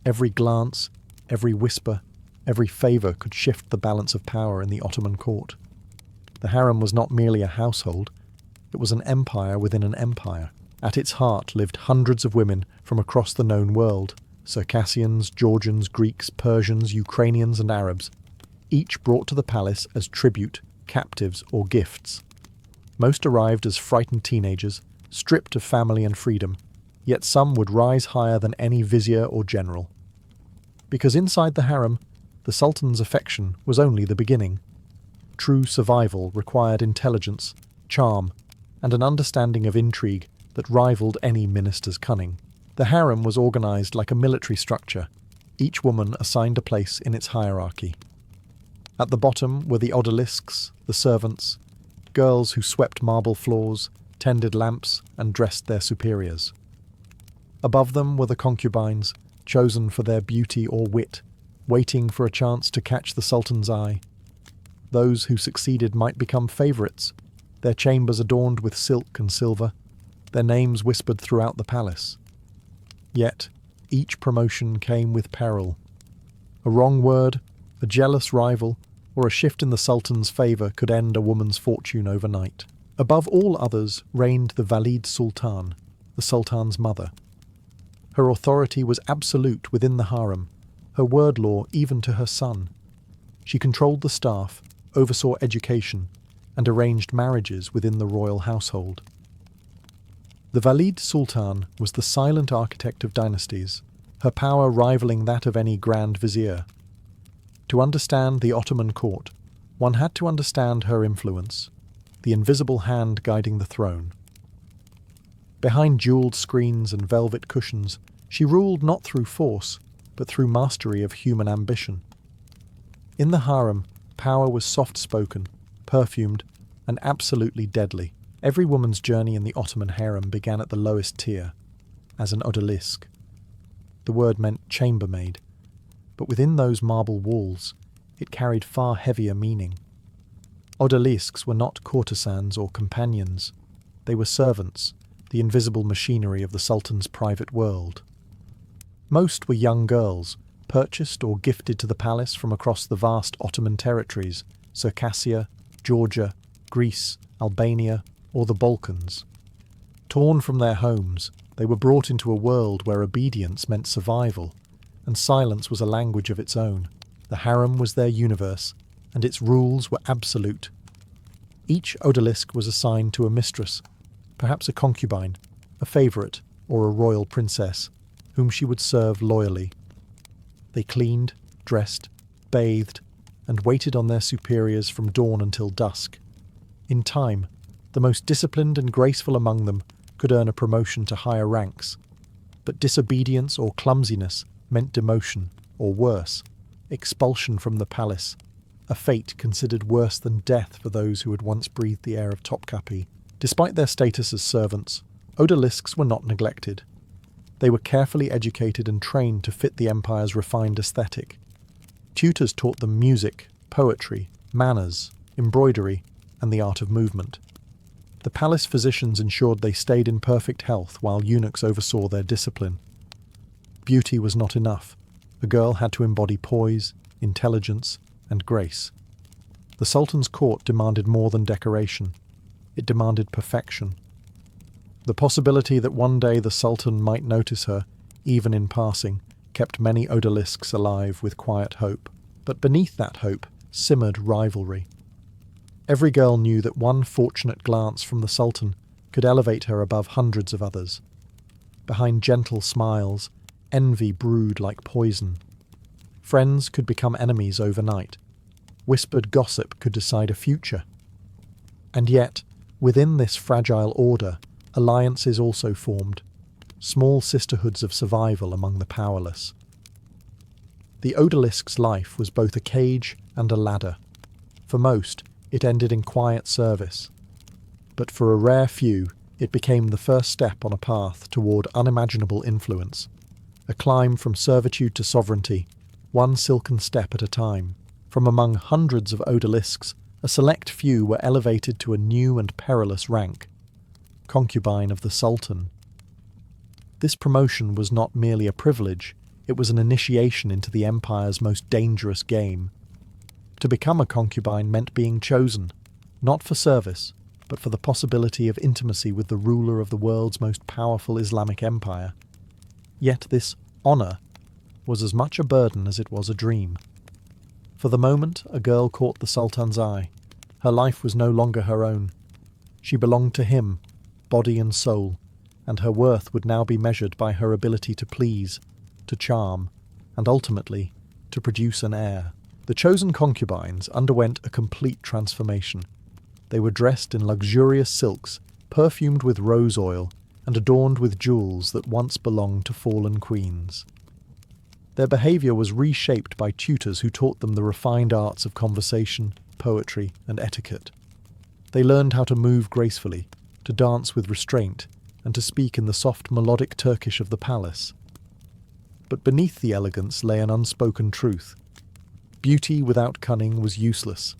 Every glance, every whisper, every favour could shift the balance of power in the Ottoman court. The harem was not merely a household, it was an empire within an empire. At its heart lived hundreds of women from across the known world, Circassians, Georgians, Greeks, Persians, Ukrainians and Arabs, each brought to the palace as tribute, captives or gifts. Most arrived as frightened teenagers, stripped of family and freedom, yet some would rise higher than any vizier or general. Because inside the harem, the sultan's affection was only the beginning. True survival required intelligence, charm, and an understanding of intrigue that rivaled any minister's cunning. The harem was organized like a military structure, each woman assigned a place in its hierarchy. At the bottom were the odalisques, the servants, girls who swept marble floors, tended lamps, and dressed their superiors. Above them were the concubines, chosen for their beauty or wit, waiting for a chance to catch the sultan's eye. Those who succeeded might become favourites, their chambers adorned with silk and silver, their names whispered throughout the palace. Yet, each promotion came with peril. A wrong word, a jealous rival, or a shift in the sultan's favour could end a woman's fortune overnight. Above all others reigned the Valide Sultan, the sultan's mother. Her authority was absolute within the harem, her word law even to her son. She controlled the staff, oversaw education, and arranged marriages within the royal household. The Valide Sultan was the silent architect of dynasties, her power rivaling that of any grand vizier. To understand the Ottoman court, one had to understand her influence, the invisible hand guiding the throne. Behind jewelled screens and velvet cushions, she ruled not through force, but through mastery of human ambition. In the harem, power was soft-spoken, perfumed, and absolutely deadly. Every woman's journey in the Ottoman harem began at the lowest tier, as an odalisque. The word meant chambermaid, but within those marble walls, it carried far heavier meaning. Odalisques were not courtesans or companions. They were servants, the invisible machinery of the Sultan's private world. Most were young girls, purchased or gifted to the palace from across the vast Ottoman territories, Circassia, Georgia, Greece, Albania, or the Balkans. Torn from their homes, they were brought into a world where obedience meant survival, and silence was a language of its own. The harem was their universe, and its rules were absolute. Each odalisque was assigned to a mistress, perhaps a concubine, a favourite, or a royal princess, whom she would serve loyally. They cleaned, dressed, bathed, and waited on their superiors from dawn until dusk. In time, the most disciplined and graceful among them could earn a promotion to higher ranks, but disobedience or clumsiness meant demotion, or worse, expulsion from the palace, a fate considered worse than death for those who had once breathed the air of Topkapi. Despite their status as servants, odalisques were not neglected. They were carefully educated and trained to fit the empire's refined aesthetic. Tutors taught them music, poetry, manners, embroidery, and the art of movement. The palace physicians ensured they stayed in perfect health while eunuchs oversaw their discipline. Beauty was not enough. A girl had to embody poise, intelligence, and grace. The Sultan's court demanded more than decoration. It demanded perfection. The possibility that one day the Sultan might notice her, even in passing, kept many odalisques alive with quiet hope. But beneath that hope simmered rivalry. Every girl knew that one fortunate glance from the Sultan could elevate her above hundreds of others. Behind gentle smiles, envy brewed like poison. Friends could become enemies overnight. Whispered gossip could decide a future. And yet, within this fragile order, alliances also formed, small sisterhoods of survival among the powerless. The odalisque's life was both a cage and a ladder. For most, it ended in quiet service. But for a rare few, it became the first step on a path toward unimaginable influence, a climb from servitude to sovereignty, one silken step at a time. From among hundreds of odalisques, a select few were elevated to a new and perilous rank, concubine of the Sultan. This promotion was not merely a privilege, it was an initiation into the empire's most dangerous game. To become a concubine meant being chosen, not for service, but for the possibility of intimacy with the ruler of the world's most powerful Islamic empire. Yet this honour was as much a burden as it was a dream. For the moment, a girl caught the Sultan's eye. Her life was no longer her own. She belonged to him, body and soul, and her worth would now be measured by her ability to please, to charm, and ultimately, to produce an heir. The chosen concubines underwent a complete transformation. They were dressed in luxurious silks, perfumed with rose oil, and adorned with jewels that once belonged to fallen queens. Their behaviour was reshaped by tutors who taught them the refined arts of conversation, poetry, and etiquette. They learned how to move gracefully, to dance with restraint, and to speak in the soft melodic Turkish of the palace. But beneath the elegance lay an unspoken truth. Beauty without cunning was useless.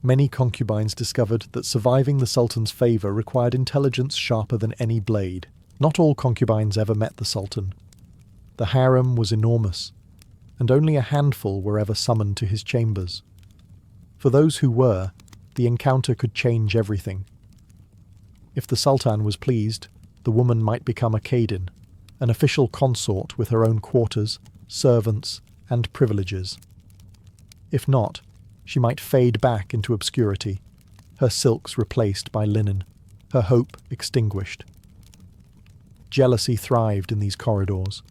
Many concubines discovered that surviving the Sultan's favour required intelligence sharper than any blade. Not all concubines ever met the Sultan. The harem was enormous, and only a handful were ever summoned to his chambers. For those who were, the encounter could change everything. If the Sultan was pleased, the woman might become a Kadin, an official consort with her own quarters, servants, and privileges. If not, she might fade back into obscurity, her silks replaced by linen, her hope extinguished. Jealousy thrived in these corridors.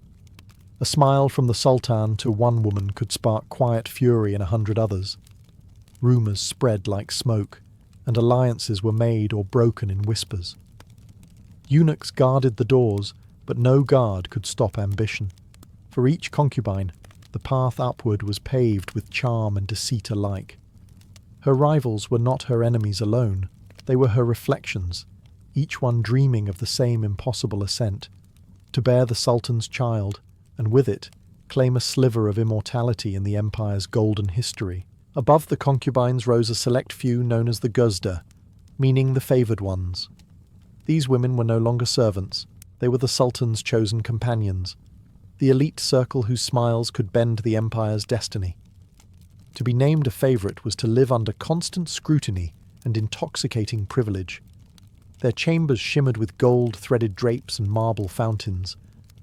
A smile from the Sultan to one woman could spark quiet fury in 100 others. Rumours spread like smoke, and alliances were made or broken in whispers. Eunuchs guarded the doors, but no guard could stop ambition. For each concubine, the path upward was paved with charm and deceit alike. Her rivals were not her enemies alone, they were her reflections, each one dreaming of the same impossible ascent, to bear the Sultan's child, and with it, claim a sliver of immortality in the empire's golden history. Above the concubines rose a select few known as the Guzda, meaning the favoured ones. These women were no longer servants, they were the Sultan's chosen companions, the elite circle whose smiles could bend the empire's destiny. To be named a favourite was to live under constant scrutiny and intoxicating privilege. Their chambers shimmered with gold-threaded drapes and marble fountains.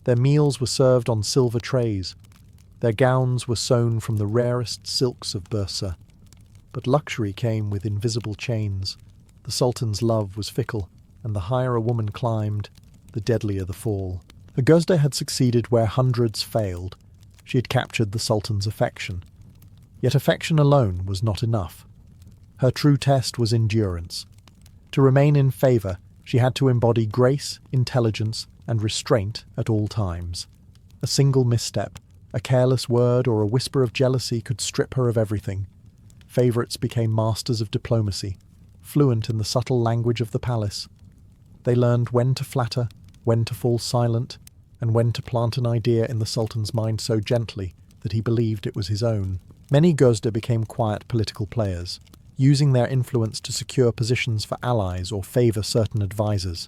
Their meals were served on silver trays. Their gowns were sewn from the rarest silks of Bursa. But luxury came with invisible chains. The Sultan's love was fickle, and the higher a woman climbed, the deadlier the fall. The Guzda had succeeded where hundreds failed. She had captured the Sultan's affection. Yet affection alone was not enough. Her true test was endurance. To remain in favour, she had to embody grace, intelligence, and restraint at all times. A single misstep, a careless word, or a whisper of jealousy could strip her of everything. Favourites became masters of diplomacy, fluent in the subtle language of the palace. They learned when to flatter, when to fall silent, and when to plant an idea in the Sultan's mind so gently that he believed it was his own. Many Guzda became quiet political players, using their influence to secure positions for allies or favour certain advisors.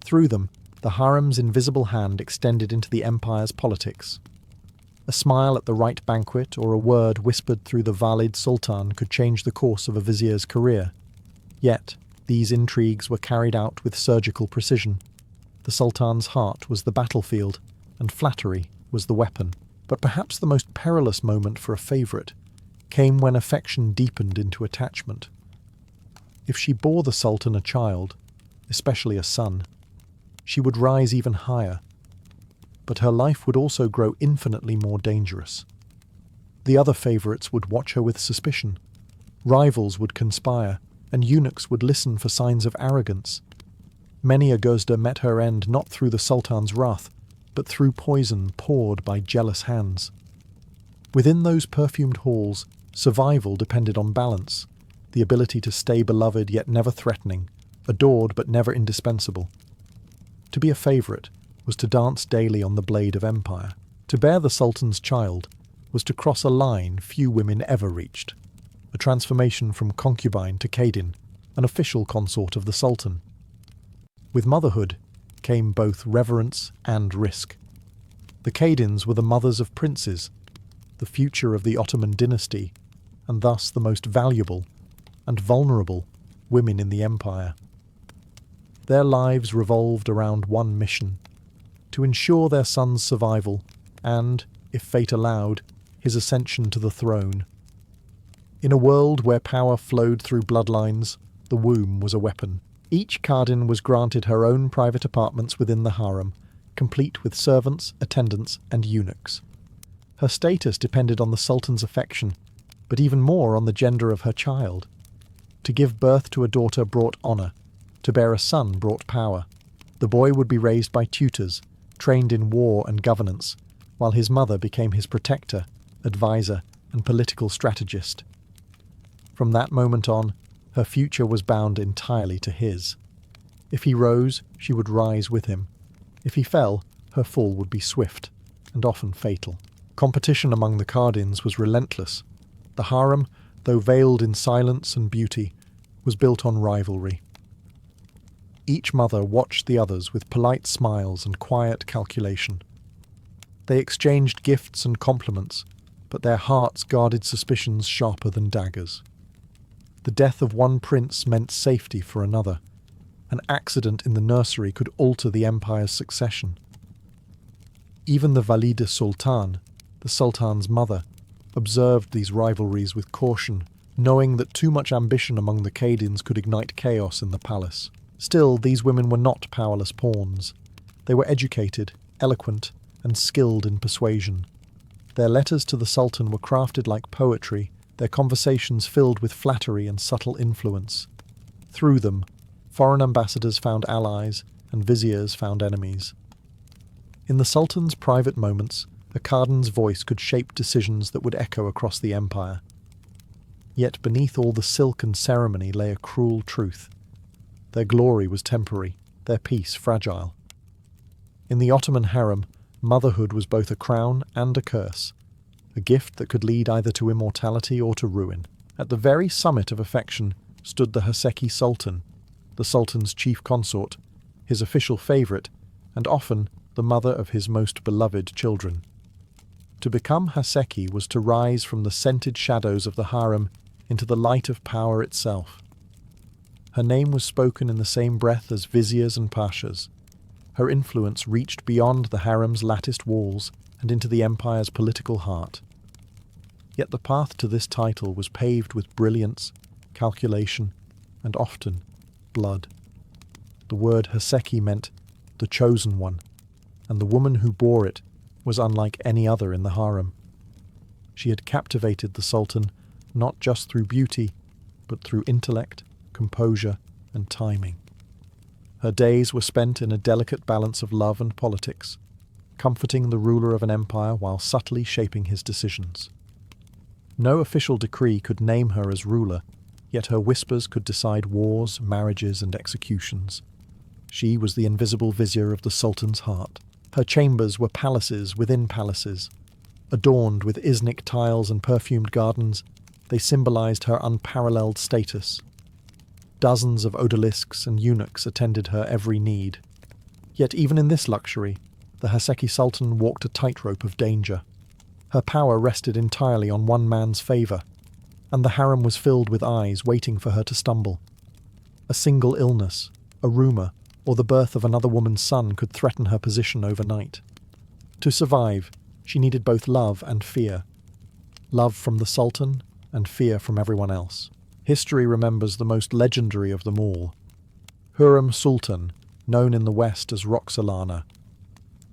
Through them, the harem's invisible hand extended into the empire's politics. A smile at the right banquet or a word whispered through the Valid Sultan could change the course of a vizier's career. Yet, these intrigues were carried out with surgical precision. The Sultan's heart was the battlefield, and flattery was the weapon. But perhaps the most perilous moment for a favourite came when affection deepened into attachment. If she bore the Sultan a child, especially a son, she would rise even higher. But her life would also grow infinitely more dangerous. The other favourites would watch her with suspicion. Rivals would conspire, and eunuchs would listen for signs of arrogance. Many a Guzda met her end not through the Sultan's wrath, but through poison poured by jealous hands. Within those perfumed halls, survival depended on balance, the ability to stay beloved yet never threatening, adored but never indispensable. To be a favourite was to dance daily on the blade of empire. To bear the Sultan's child was to cross a line few women ever reached, a transformation from concubine to Kadin, an official consort of the Sultan. With motherhood came both reverence and risk. The Kadins were the mothers of princes, the future of the Ottoman dynasty, and thus the most valuable and vulnerable women in the empire. Their lives revolved around one mission: to ensure their son's survival and, if fate allowed, his ascension to the throne. In a world where power flowed through bloodlines, the womb was a weapon. Each Kadin was granted her own private apartments within the harem, complete with servants, attendants, and eunuchs. Her status depended on the Sultan's affection, but even more on the gender of her child. To give birth to a daughter brought honour, to bear a son brought power. The boy would be raised by tutors, trained in war and governance, while his mother became his protector, advisor, and political strategist. From that moment on, her future was bound entirely to his. If he rose, she would rise with him. If he fell, her fall would be swift, and often fatal. Competition among the Kadins was relentless. The harem, though veiled in silence and beauty, was built on rivalry. Each mother watched the others with polite smiles and quiet calculation. They exchanged gifts and compliments, but their hearts guarded suspicions sharper than daggers. The death of one prince meant safety for another. An accident in the nursery could alter the empire's succession. Even the Valide Sultan, the Sultan's mother, observed these rivalries with caution, knowing that too much ambition among the Kadins could ignite chaos in the palace. Still, these women were not powerless pawns. They were educated, eloquent, and skilled in persuasion. Their letters to the Sultan were crafted like poetry, their conversations filled with flattery and subtle influence. Through them, foreign ambassadors found allies and viziers found enemies. In the Sultan's private moments, a Khadan's voice could shape decisions that would echo across the empire. Yet beneath all the silk and ceremony lay a cruel truth. Their glory was temporary, their peace fragile. In the Ottoman harem, motherhood was both a crown and a curse, a gift that could lead either to immortality or to ruin. At the very summit of affection stood the Haseki Sultan, the Sultan's chief consort, his official favourite, and often the mother of his most beloved children. To become Haseki was to rise from the scented shadows of the harem into the light of power itself. Her name was spoken in the same breath as viziers and pashas. Her influence reached beyond the harem's latticed walls and into the empire's political heart. Yet the path to this title was paved with brilliance, calculation, and often blood. The word Haseki meant the chosen one, and the woman who bore it was unlike any other in the harem. She had captivated the Sultan not just through beauty, but through intellect, composure, and timing. Her days were spent in a delicate balance of love and politics, comforting the ruler of an empire while subtly shaping his decisions. No official decree could name her as ruler, yet her whispers could decide wars, marriages, and executions. She was the invisible vizier of the Sultan's heart. Her chambers were palaces within palaces. Adorned with Iznik tiles and perfumed gardens, they symbolized her unparalleled status. Dozens of odalisks and eunuchs attended her every need. Yet even in this luxury, the Haseki Sultan walked a tightrope of danger. Her power rested entirely on one man's favour, and the harem was filled with eyes waiting for her to stumble. A single illness, a rumour, or the birth of another woman's son could threaten her position overnight. To survive, she needed both love and fear. Love from the Sultan and fear from everyone else. History remembers the most legendary of them all, Harem Sultan, known in the West as Roxolana.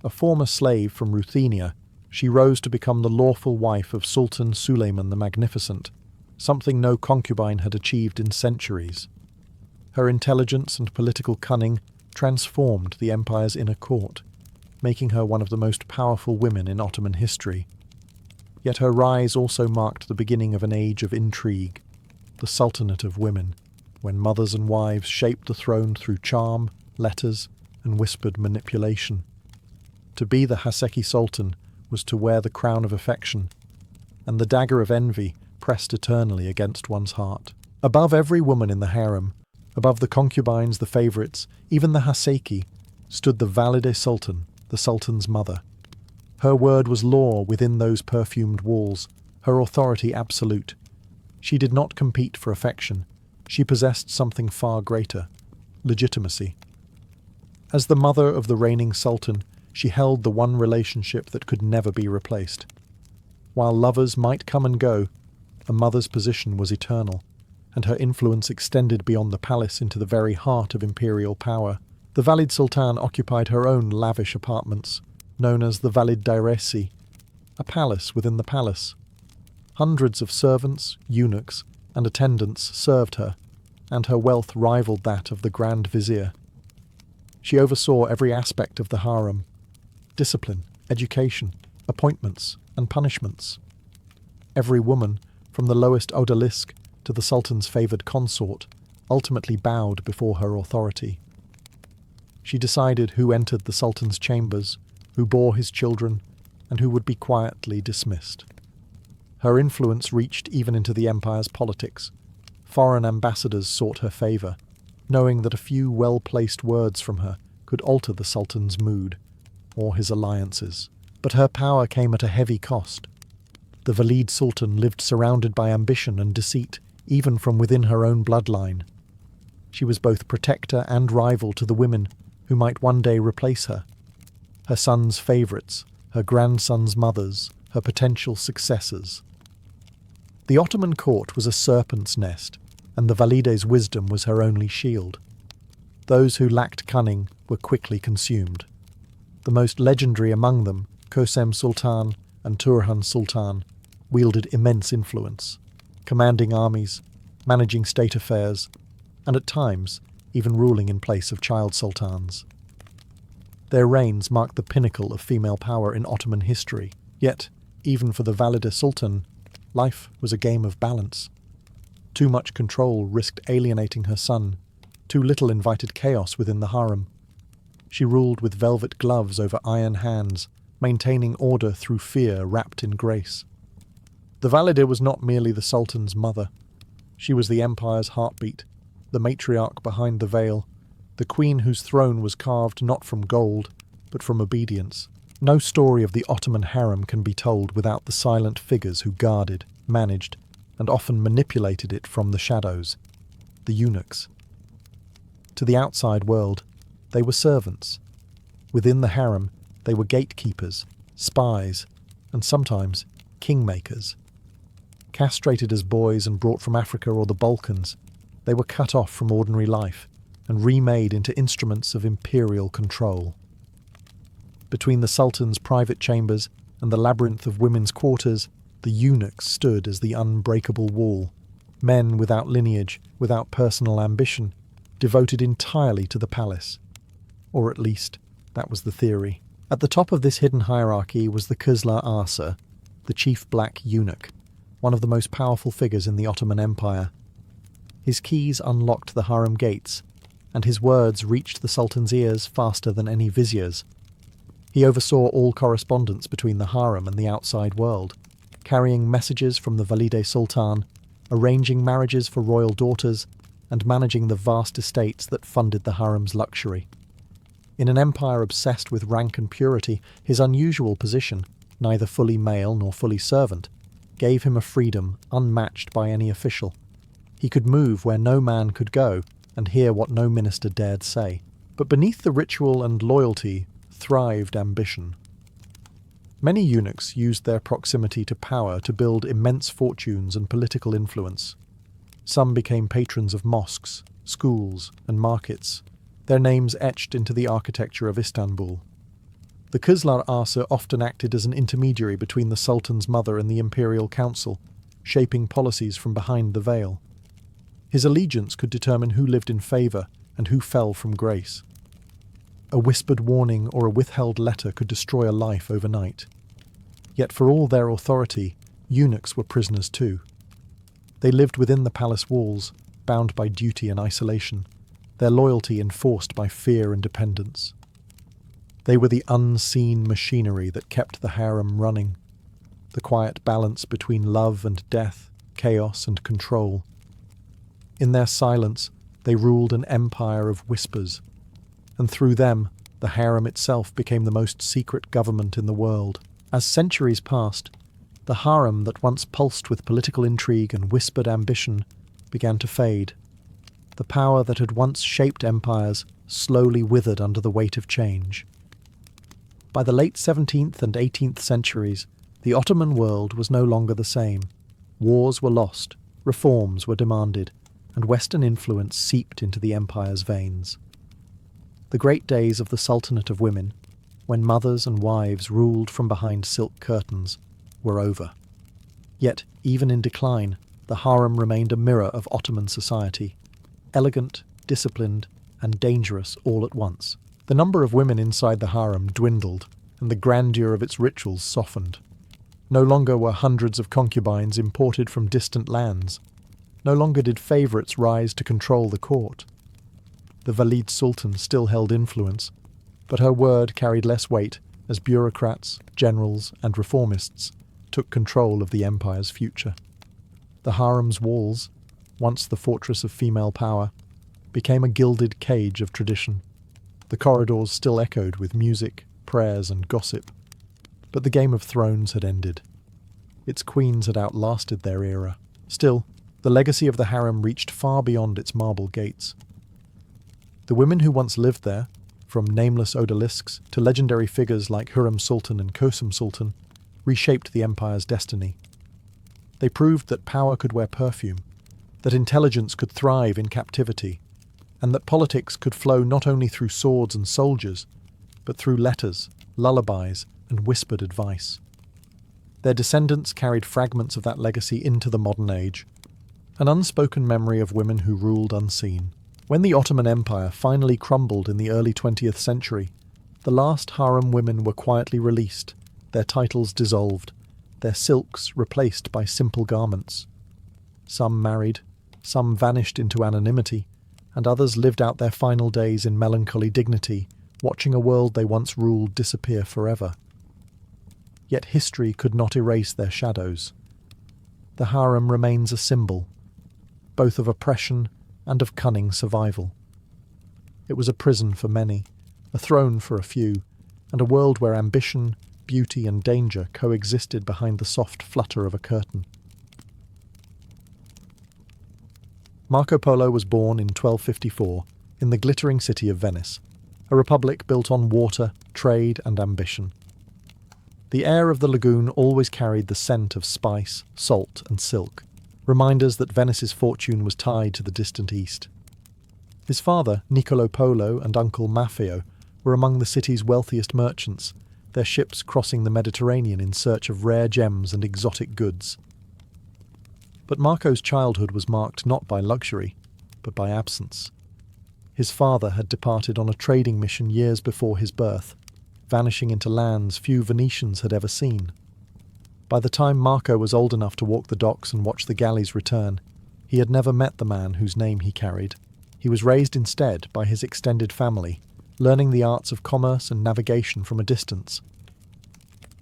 A former slave from Ruthenia, she rose to become the lawful wife of Sultan Suleiman the Magnificent, something no concubine had achieved in centuries. Her intelligence and political cunning transformed the empire's inner court, making her one of the most powerful women in Ottoman history. Yet her rise also marked the beginning of an age of intrigue, the Sultanate of Women, when mothers and wives shaped the throne through charm, letters, and whispered manipulation. To be the Haseki Sultan was to wear the crown of affection, and the dagger of envy pressed eternally against one's heart. Above every woman in the harem, above the concubines, the favourites, even the Haseki, stood the Valide Sultan, the Sultan's mother. Her word was law within those perfumed walls, her authority absolute. She did not compete for affection. She possessed something far greater, legitimacy. As the mother of the reigning sultan, she held the one relationship that could never be replaced. While lovers might come and go, a mother's position was eternal, and her influence extended beyond the palace into the very heart of imperial power. The Valid Sultan occupied her own lavish apartments, known as the Valid Dairesi, a palace within the palace. Hundreds of servants, eunuchs, and attendants served her, and her wealth rivaled that of the Grand Vizier. She oversaw every aspect of the harem: discipline, education, appointments, and punishments. Every woman, from the lowest odalisk to the Sultan's favoured consort, ultimately bowed before her authority. She decided who entered the Sultan's chambers, who bore his children, and who would be quietly dismissed. Her influence reached even into the empire's politics. Foreign ambassadors sought her favour, knowing that a few well-placed words from her could alter the Sultan's mood, or his alliances. But her power came at a heavy cost. The Valid Sultan lived surrounded by ambition and deceit, even from within her own bloodline. She was both protector and rival to the women who might one day replace her. Her son's favourites, her grandson's mothers, her potential successors. The Ottoman court was a serpent's nest, and the Valide's wisdom was her only shield. Those who lacked cunning were quickly consumed. The most legendary among them Kösem Sultan and Turhan Sultan wielded immense influence, commanding armies, managing state affairs, and at times even ruling in place of child sultans. Their reigns marked the pinnacle of female power in Ottoman history, yet, even for the Valide Sultan, life was a game of balance. Too much control risked alienating her son, too little invited chaos within the harem. She ruled with velvet gloves over iron hands, maintaining order through fear wrapped in grace. The Valide was not merely the Sultan's mother. She was the empire's heartbeat, the matriarch behind the veil, the queen whose throne was carved not from gold, but from obedience. No story of the Ottoman harem can be told without the silent figures who guarded, managed, and often manipulated it from the shadows, the eunuchs. To the outside world, they were servants. Within the harem, they were gatekeepers, spies, and sometimes kingmakers. Castrated as boys and brought from Africa or the Balkans, they were cut off from ordinary life and remade into instruments of imperial control. Between the Sultan's private chambers and the labyrinth of women's quarters, the eunuchs stood as the unbreakable wall, men without lineage, without personal ambition, devoted entirely to the palace. Or at least, that was the theory. At the top of this hidden hierarchy was the Kızlar Asa, the chief black eunuch, one of the most powerful figures in the Ottoman Empire. His keys unlocked the harem gates, and his words reached the Sultan's ears faster than any viziers. He oversaw all correspondence between the harem and the outside world, carrying messages from the Valide Sultan, arranging marriages for royal daughters, and managing the vast estates that funded the harem's luxury. In an empire obsessed with rank and purity, his unusual position, neither fully male nor fully servant, gave him a freedom unmatched by any official. He could move where no man could go, and hear what no minister dared say. But beneath the ritual and loyalty thrived ambition. Many eunuchs used their proximity to power to build immense fortunes and political influence. Some became patrons of mosques, schools, and markets, their names etched into the architecture of Istanbul. The Kızlar Asa often acted as an intermediary between the Sultan's mother and the imperial council, shaping policies from behind the veil. His allegiance could determine who lived in favour and who fell from grace. A whispered warning or a withheld letter could destroy a life overnight. Yet for all their authority, eunuchs were prisoners too. They lived within the palace walls, bound by duty and isolation, their loyalty enforced by fear and dependence. They were the unseen machinery that kept the harem running, the quiet balance between love and death, chaos and control. In their silence, they ruled an empire of whispers, and through them, the harem itself became the most secret government in the world. As centuries passed, the harem that once pulsed with political intrigue and whispered ambition began to fade. The power that had once shaped empires slowly withered under the weight of change. By the late 17th and 18th centuries, the Ottoman world was no longer the same. Wars were lost, reforms were demanded, and Western influence seeped into the empire's veins. The great days of the Sultanate of Women, when mothers and wives ruled from behind silk curtains, were over. Yet, even in decline, the harem remained a mirror of Ottoman society, elegant, disciplined, and dangerous all at once. The number of women inside the harem dwindled, and the grandeur of its rituals softened. No longer were hundreds of concubines imported from distant lands. No longer did favourites rise to control the court. The Valide Sultan still held influence, but her word carried less weight as bureaucrats, generals, and reformists took control of the empire's future. The harem's walls, once the fortress of female power, became a gilded cage of tradition. The corridors still echoed with music, prayers, and gossip, but the Game of Thrones had ended. Its queens had outlasted their era. Still, the legacy of the harem reached far beyond its marble gates. The women who once lived there, from nameless odalisques to legendary figures like Harem Sultan and Kösem Sultan, reshaped the empire's destiny. They proved that power could wear perfume, that intelligence could thrive in captivity, and that politics could flow not only through swords and soldiers, but through letters, lullabies, and whispered advice. Their descendants carried fragments of that legacy into the modern age, an unspoken memory of women who ruled unseen. When the Ottoman Empire finally crumbled in the early 20th century, the last harem women were quietly released, their titles dissolved, their silks replaced by simple garments. Some married, some vanished into anonymity, and others lived out their final days in melancholy dignity, watching a world they once ruled disappear forever. Yet history could not erase their shadows. The harem remains a symbol, both of oppression and of cunning survival. It was a prison for many, a throne for a few, and a world where ambition, beauty and danger coexisted behind the soft flutter of a curtain. Marco Polo was born in 1254 in the glittering city of Venice, a republic built on water, trade and ambition. The air of the lagoon always carried the scent of spice, salt and silk, reminders that Venice's fortune was tied to the distant east. His father, Niccolo Polo, and uncle Maffeo were among the city's wealthiest merchants, their ships crossing the Mediterranean in search of rare gems and exotic goods. But Marco's childhood was marked not by luxury, but by absence. His father had departed on a trading mission years before his birth, vanishing into lands few Venetians had ever seen. By the time Marco was old enough to walk the docks and watch the galleys return, he had never met the man whose name he carried. He was raised instead by his extended family, learning the arts of commerce and navigation from a distance.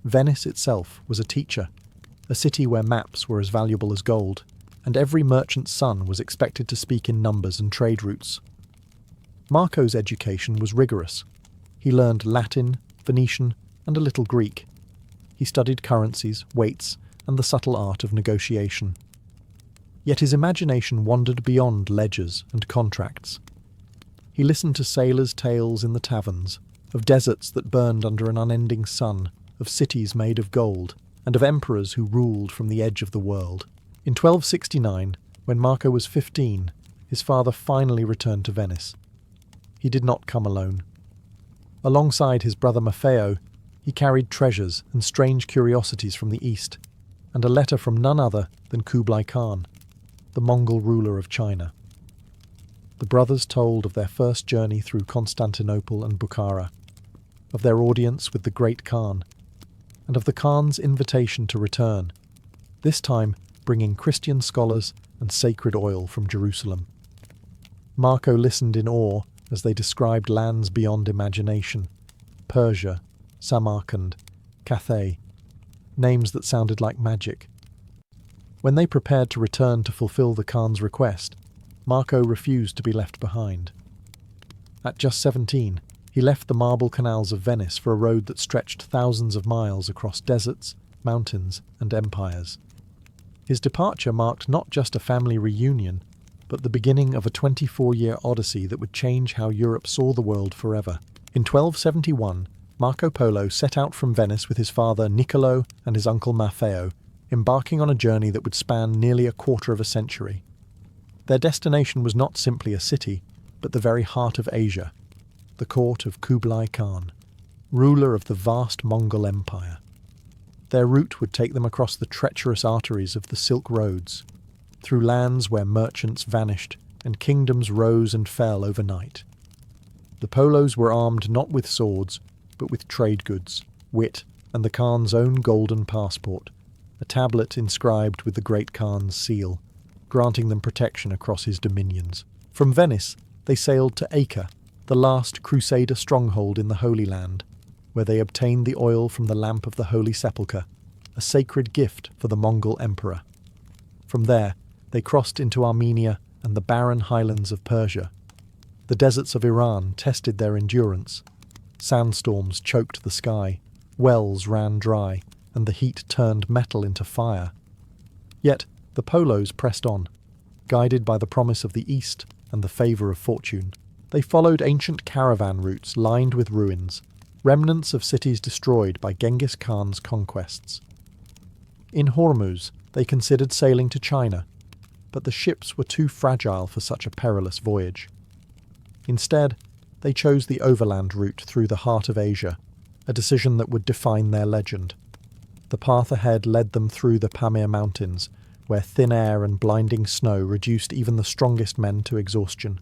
Venice itself was a teacher, a city where maps were as valuable as gold, and every merchant's son was expected to speak in numbers and trade routes. Marco's education was rigorous. He learned Latin, Venetian, and a little Greek. He studied currencies, weights, and the subtle art of negotiation. Yet his imagination wandered beyond ledgers and contracts. He listened to sailors' tales in the taverns, of deserts that burned under an unending sun, of cities made of gold, and of emperors who ruled from the edge of the world. In 1269, when Marco was 15, his father finally returned to Venice. He did not come alone. Alongside his brother Maffeo, he carried treasures and strange curiosities from the east, and a letter from none other than Kublai Khan, the Mongol ruler of China. The brothers told of their first journey through Constantinople and Bukhara, of their audience with the great Khan, and of the Khan's invitation to return, this time bringing Christian scholars and sacred oil from Jerusalem. Marco listened in awe as they described lands beyond imagination: Persia, Samarkand, Cathay, names that sounded like magic. When they prepared to return to fulfill the Khan's request, Marco refused to be left behind. At just 17, he left the marble canals of Venice for a road that stretched thousands of miles across deserts, mountains, and empires. His departure marked not just a family reunion, but the beginning of a 24-year odyssey that would change how Europe saw the world forever. In 1271, Marco Polo set out from Venice with his father Niccolo and his uncle Maffeo, embarking on a journey that would span nearly a quarter of a century. Their destination was not simply a city, but the very heart of Asia, the court of Kublai Khan, ruler of the vast Mongol Empire. Their route would take them across the treacherous arteries of the Silk Roads, through lands where merchants vanished and kingdoms rose and fell overnight. The Polos were armed not with swords, but with trade goods, wit, and the Khan's own golden passport, a tablet inscribed with the great Khan's seal, granting them protection across his dominions. From Venice, they sailed to Acre, the last Crusader stronghold in the Holy Land, where they obtained the oil from the lamp of the Holy Sepulchre, a sacred gift for the Mongol emperor. From there, they crossed into Armenia and the barren highlands of Persia. The deserts of Iran tested their endurance. Sandstorms choked the sky, wells ran dry, and the heat turned metal into fire. Yet the Polos pressed on, guided by the promise of the East and the favour of fortune. They followed ancient caravan routes lined with ruins, remnants of cities destroyed by Genghis Khan's conquests. In Hormuz, they considered sailing to China, but the ships were too fragile for such a perilous voyage. Instead, they chose the overland route through the heart of Asia, a decision that would define their legend. The path ahead led them through the Pamir Mountains, where thin air and blinding snow reduced even the strongest men to exhaustion.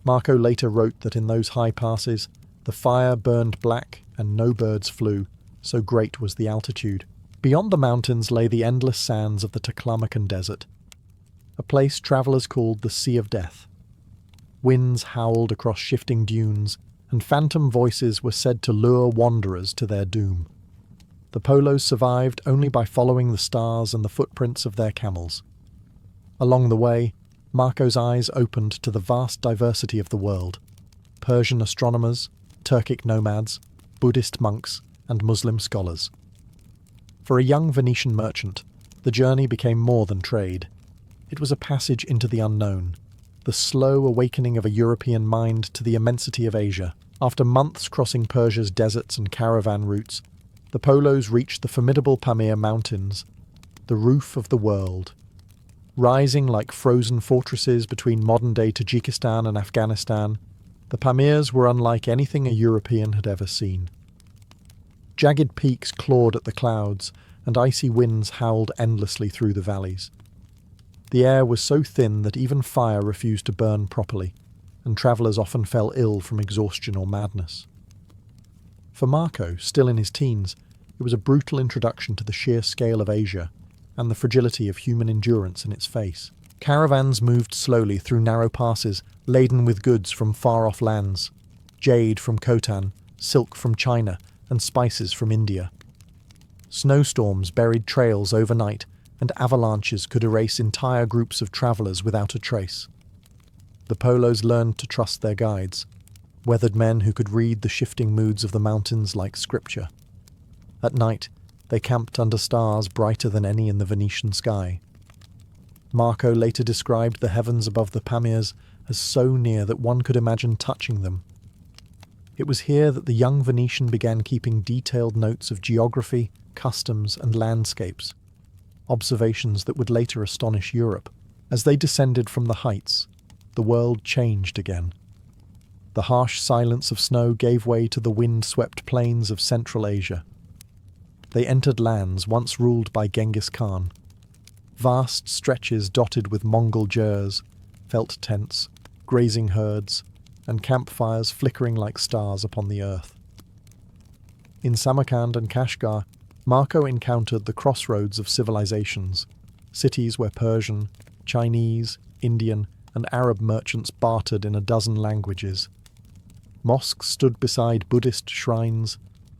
Marco later wrote that in those high passes, the fire burned black and no birds flew, so great was the altitude. Beyond the mountains lay the endless sands of the Taklamakan Desert, a place travellers called the Sea of Death. Winds howled across shifting dunes, and phantom voices were said to lure wanderers to their doom. The Polos survived only by following the stars and the footprints of their camels. Along the way, Marco's eyes opened to the vast diversity of the world: Persian astronomers, Turkic nomads, Buddhist monks, and Muslim scholars. For a young Venetian merchant, the journey became more than trade. It was a passage into the unknown, the slow awakening of a European mind to the immensity of Asia. After months crossing Persia's deserts and caravan routes, the Polos reached the formidable Pamir Mountains, the roof of the world. Rising like frozen fortresses between modern-day Tajikistan and Afghanistan, the Pamirs were unlike anything a European had ever seen. Jagged peaks clawed at the clouds, and icy winds howled endlessly through the valleys. The air was so thin that even fire refused to burn properly, and travellers often fell ill from exhaustion or madness. For Marco, still in his teens, it was a brutal introduction to the sheer scale of Asia and the fragility of human endurance in its face. Caravans moved slowly through narrow passes laden with goods from far-off lands: jade from Khotan, silk from China, and spices from India. Snowstorms buried trails overnight, and avalanches could erase entire groups of travellers without a trace. The Polos learned to trust their guides, weathered men who could read the shifting moods of the mountains like scripture. At night, they camped under stars brighter than any in the Venetian sky. Marco later described the heavens above the Pamirs as so near that one could imagine touching them. It was here that the young Venetian began keeping detailed notes of geography, customs, and landscapes, observations that would later astonish Europe. As they descended from the heights, the world changed again. The harsh silence of snow gave way to the wind-swept plains of Central Asia. They entered lands once ruled by Genghis Khan. Vast stretches dotted with Mongol jurs, felt tents, grazing herds, and campfires flickering like stars upon the earth. In Samarkand and Kashgar, Marco encountered the crossroads of civilizations, cities where Persian, Chinese, Indian, and Arab merchants bartered in a dozen languages. Mosques stood beside Buddhist shrines,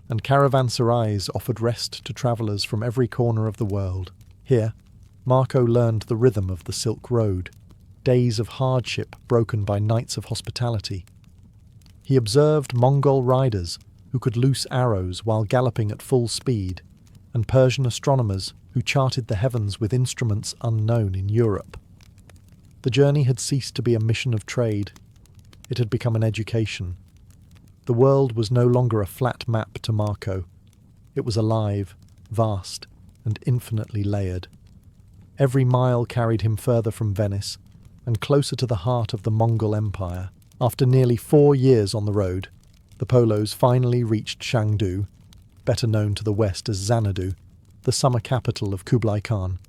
and caravanserais offered rest to travellers from every corner of the world. Here, Marco learned the rhythm of the Silk Road, days of hardship broken by nights of hospitality. He observed Mongol riders who could loose arrows while galloping at full speed, and Persian astronomers who charted the heavens with instruments unknown in Europe. The journey had ceased to be a mission of trade. It had become an education. The world was no longer a flat map to Marco. It was alive, vast, and infinitely layered. Every mile carried him further from Venice, and closer to the heart of the Mongol Empire. After nearly 4 years on the road, the Polos finally reached Chengdu, better known to the west as Xanadu, the summer capital of Kublai Khan.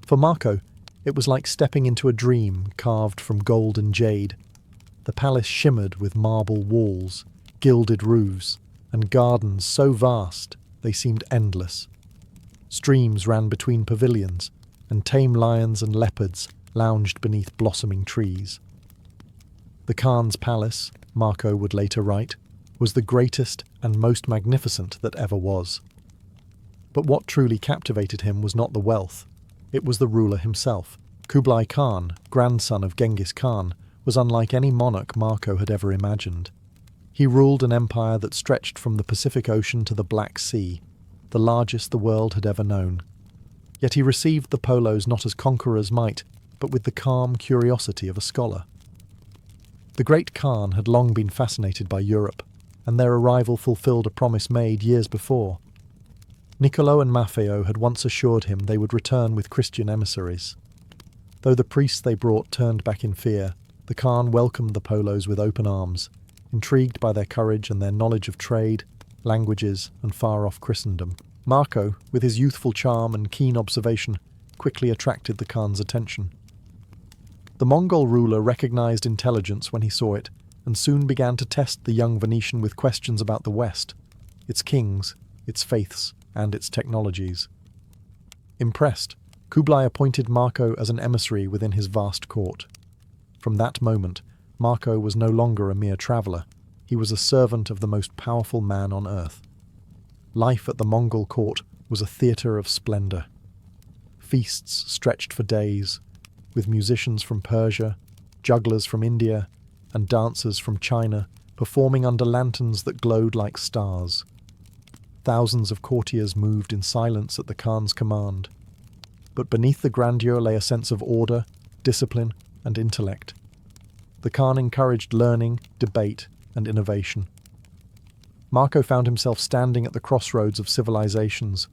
For Marco, it was like stepping into a dream carved from gold and jade. The palace shimmered with marble walls, gilded roofs, and gardens so vast they seemed endless. Streams ran between pavilions, and tame lions and leopards lounged beneath blossoming trees. The Khan's palace, Marco would later write, was the greatest and most magnificent that ever was. But what truly captivated him was not the wealth. It was the ruler himself. Kublai Khan, grandson of Genghis Khan, was unlike any monarch Marco had ever imagined. He ruled an empire that stretched from the Pacific Ocean to the Black Sea, the largest the world had ever known. Yet he received the Polos not as conquerors might, but with the calm curiosity of a scholar. The great Khan had long been fascinated by Europe, and their arrival fulfilled a promise made years before. Niccolo and Maffeo had once assured him they would return with Christian emissaries. Though the priests they brought turned back in fear, the Khan welcomed the Polos with open arms, intrigued by their courage and their knowledge of trade, languages, and far-off Christendom. Marco, with his youthful charm and keen observation, quickly attracted the Khan's attention. The Mongol ruler recognized intelligence when he saw it, and soon began to test the young Venetian with questions about the West, its kings, its faiths, and its technologies. Impressed, Kublai appointed Marco as an emissary within his vast court. From that moment, Marco was no longer a mere traveller. He was a servant of the most powerful man on earth. Life at the Mongol court was a theatre of splendour. Feasts stretched for days, with musicians from Persia, jugglers from India, and dancers from China performing under lanterns that glowed like stars. Thousands of courtiers moved in silence at the Khan's command. But beneath the grandeur lay a sense of order, discipline, and intellect. The Khan encouraged learning, debate, and innovation. Marco found himself standing at the crossroads of civilizations,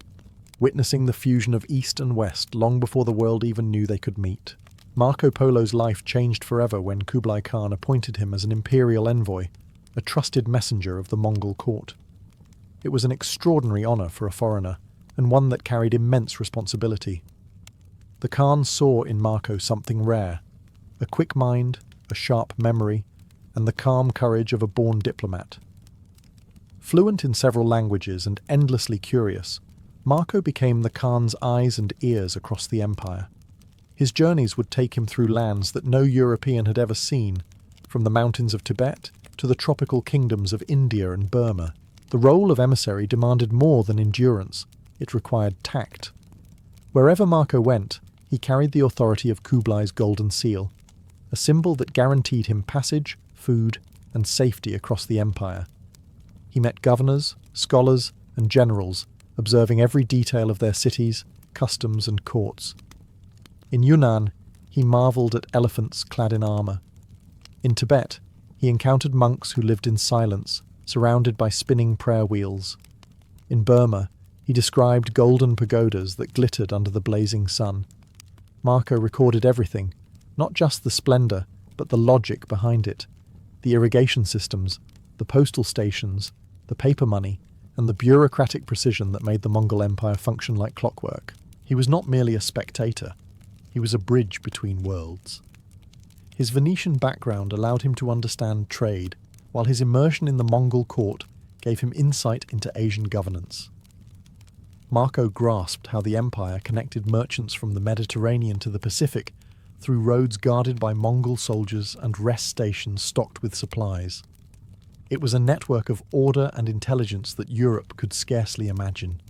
witnessing the fusion of East and West long before the world even knew they could meet. Marco Polo's life changed forever when Kublai Khan appointed him as an imperial envoy, a trusted messenger of the Mongol court. It was an extraordinary honour for a foreigner, and one that carried immense responsibility. The Khan saw in Marco something rare, a quick mind, a sharp memory, and the calm courage of a born diplomat. Fluent in several languages and endlessly curious, Marco became the Khan's eyes and ears across the empire. His journeys would take him through lands that no European had ever seen, from the mountains of Tibet to the tropical kingdoms of India and Burma. The role of emissary demanded more than endurance. It required tact. Wherever Marco went, he carried the authority of Kublai's golden seal, a symbol that guaranteed him passage, food, and safety across the empire. He met governors, scholars, and generals, observing every detail of their cities, customs, and courts. In Yunnan, he marvelled at elephants clad in armour. In Tibet, he encountered monks who lived in silence, surrounded by spinning prayer wheels. In Burma, he described golden pagodas that glittered under the blazing sun. Marco recorded everything, not just the splendour, but the logic behind it, the irrigation systems, the postal stations, the paper money, and the bureaucratic precision that made the Mongol Empire function like clockwork. He was not merely a spectator, he was a bridge between worlds. His Venetian background allowed him to understand trade, while his immersion in the Mongol court gave him insight into Asian governance. Marco grasped how the empire connected merchants from the Mediterranean to the Pacific through roads guarded by Mongol soldiers and rest stations stocked with supplies. It was a network of order and intelligence that Europe could scarcely imagine.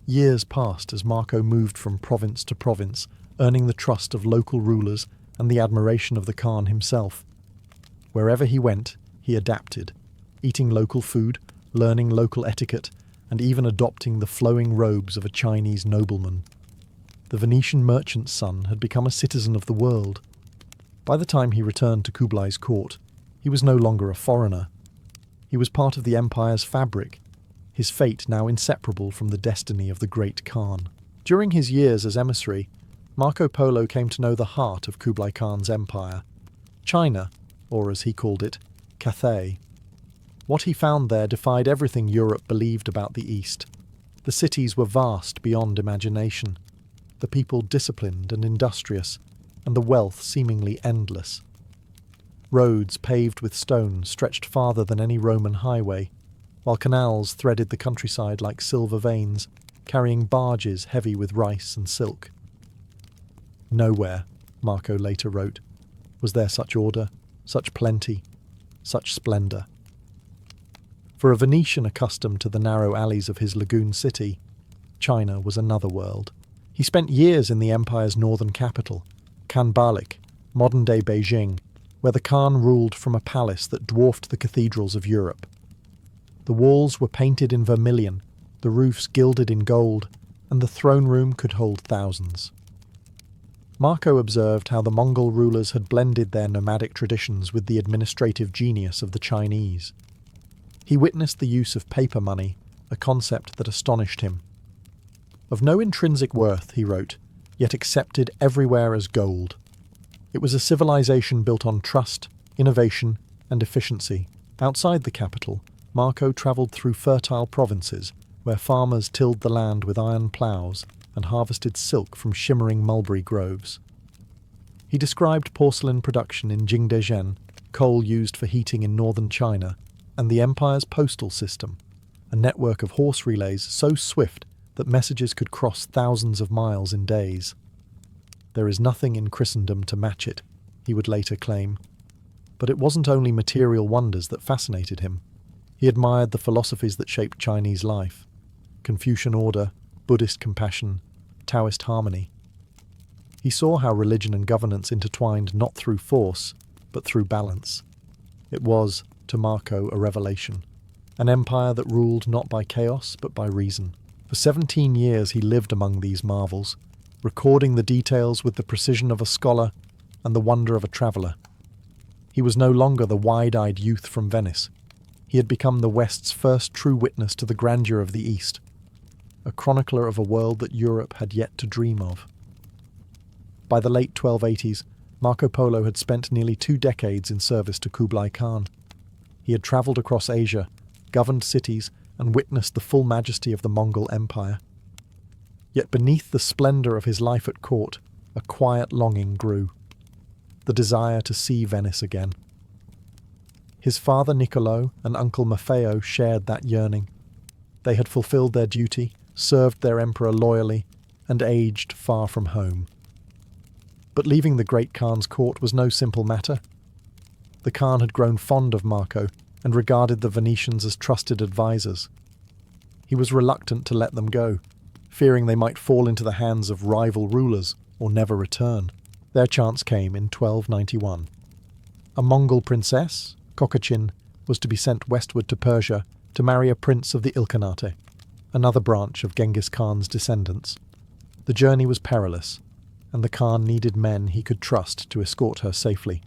Years passed as Marco moved from province to province, earning the trust of local rulers and the admiration of the Khan himself. Wherever he went, he adapted, eating local food, learning local etiquette, and even adopting the flowing robes of a Chinese nobleman. The Venetian merchant's son had become a citizen of the world. By the time he returned to Kublai's court, he was no longer a foreigner. He was part of the empire's fabric, his fate now inseparable from the destiny of the great Khan. During his years as emissary, Marco Polo came to know the heart of Kublai Khan's empire, China, or as he called it, Cathay. What he found there defied everything Europe believed about the East. The cities were vast beyond imagination, the people disciplined and industrious, and the wealth seemingly endless. Roads paved with stone stretched farther than any Roman highway, while canals threaded the countryside like silver veins, carrying barges heavy with rice and silk. Nowhere, Marco later wrote, was there such order, such plenty, such splendour. For a Venetian accustomed to the narrow alleys of his lagoon city, China was another world. He spent years in the empire's northern capital, Khanbalik, modern-day Beijing, where the Khan ruled from a palace that dwarfed the cathedrals of Europe. The walls were painted in vermilion, the roofs gilded in gold, and the throne room could hold thousands. Marco observed how the Mongol rulers had blended their nomadic traditions with the administrative genius of the Chinese. He witnessed the use of paper money, a concept that astonished him. Of no intrinsic worth, he wrote, yet accepted everywhere as gold. It was a civilization built on trust, innovation, and efficiency. Outside the capital, Marco travelled through fertile provinces where farmers tilled the land with iron ploughs and harvested silk from shimmering mulberry groves. He described porcelain production in Jingdezhen, coal used for heating in northern China, and the empire's postal system, a network of horse relays so swift that messages could cross thousands of miles in days. There is nothing in Christendom to match it, he would later claim. But it wasn't only material wonders that fascinated him. He admired the philosophies that shaped Chinese life: Confucian order, Buddhist compassion, Taoist harmony. He saw how religion and governance intertwined not through force, but through balance. It was, to Marco, a revelation. An empire that ruled not by chaos, but by reason. For 17 years he lived among these marvels, recording the details with the precision of a scholar and the wonder of a traveller. He was no longer the wide-eyed youth from Venice. He had become the West's first true witness to the grandeur of the East, a chronicler of a world that Europe had yet to dream of. By the late 1280s, Marco Polo had spent nearly 2 decades in service to Kublai Khan. He had travelled across Asia, governed cities, and witnessed the full majesty of the Mongol Empire. Yet beneath the splendour of his life at court, a quiet longing grew. The desire to see Venice again. His father Niccolo and uncle Maffeo shared that yearning. They had fulfilled their duty, served their emperor loyally, and aged far from home. But leaving the great Khan's court was no simple matter. The Khan had grown fond of Marco and regarded the Venetians as trusted advisors. He was reluctant to let them go, fearing they might fall into the hands of rival rulers or never return. Their chance came in 1291. A Mongol princess, Kokachin, was to be sent westward to Persia to marry a prince of the Ilkhanate, another branch of Genghis Khan's descendants. The journey was perilous, and the Khan needed men he could trust to escort her safely.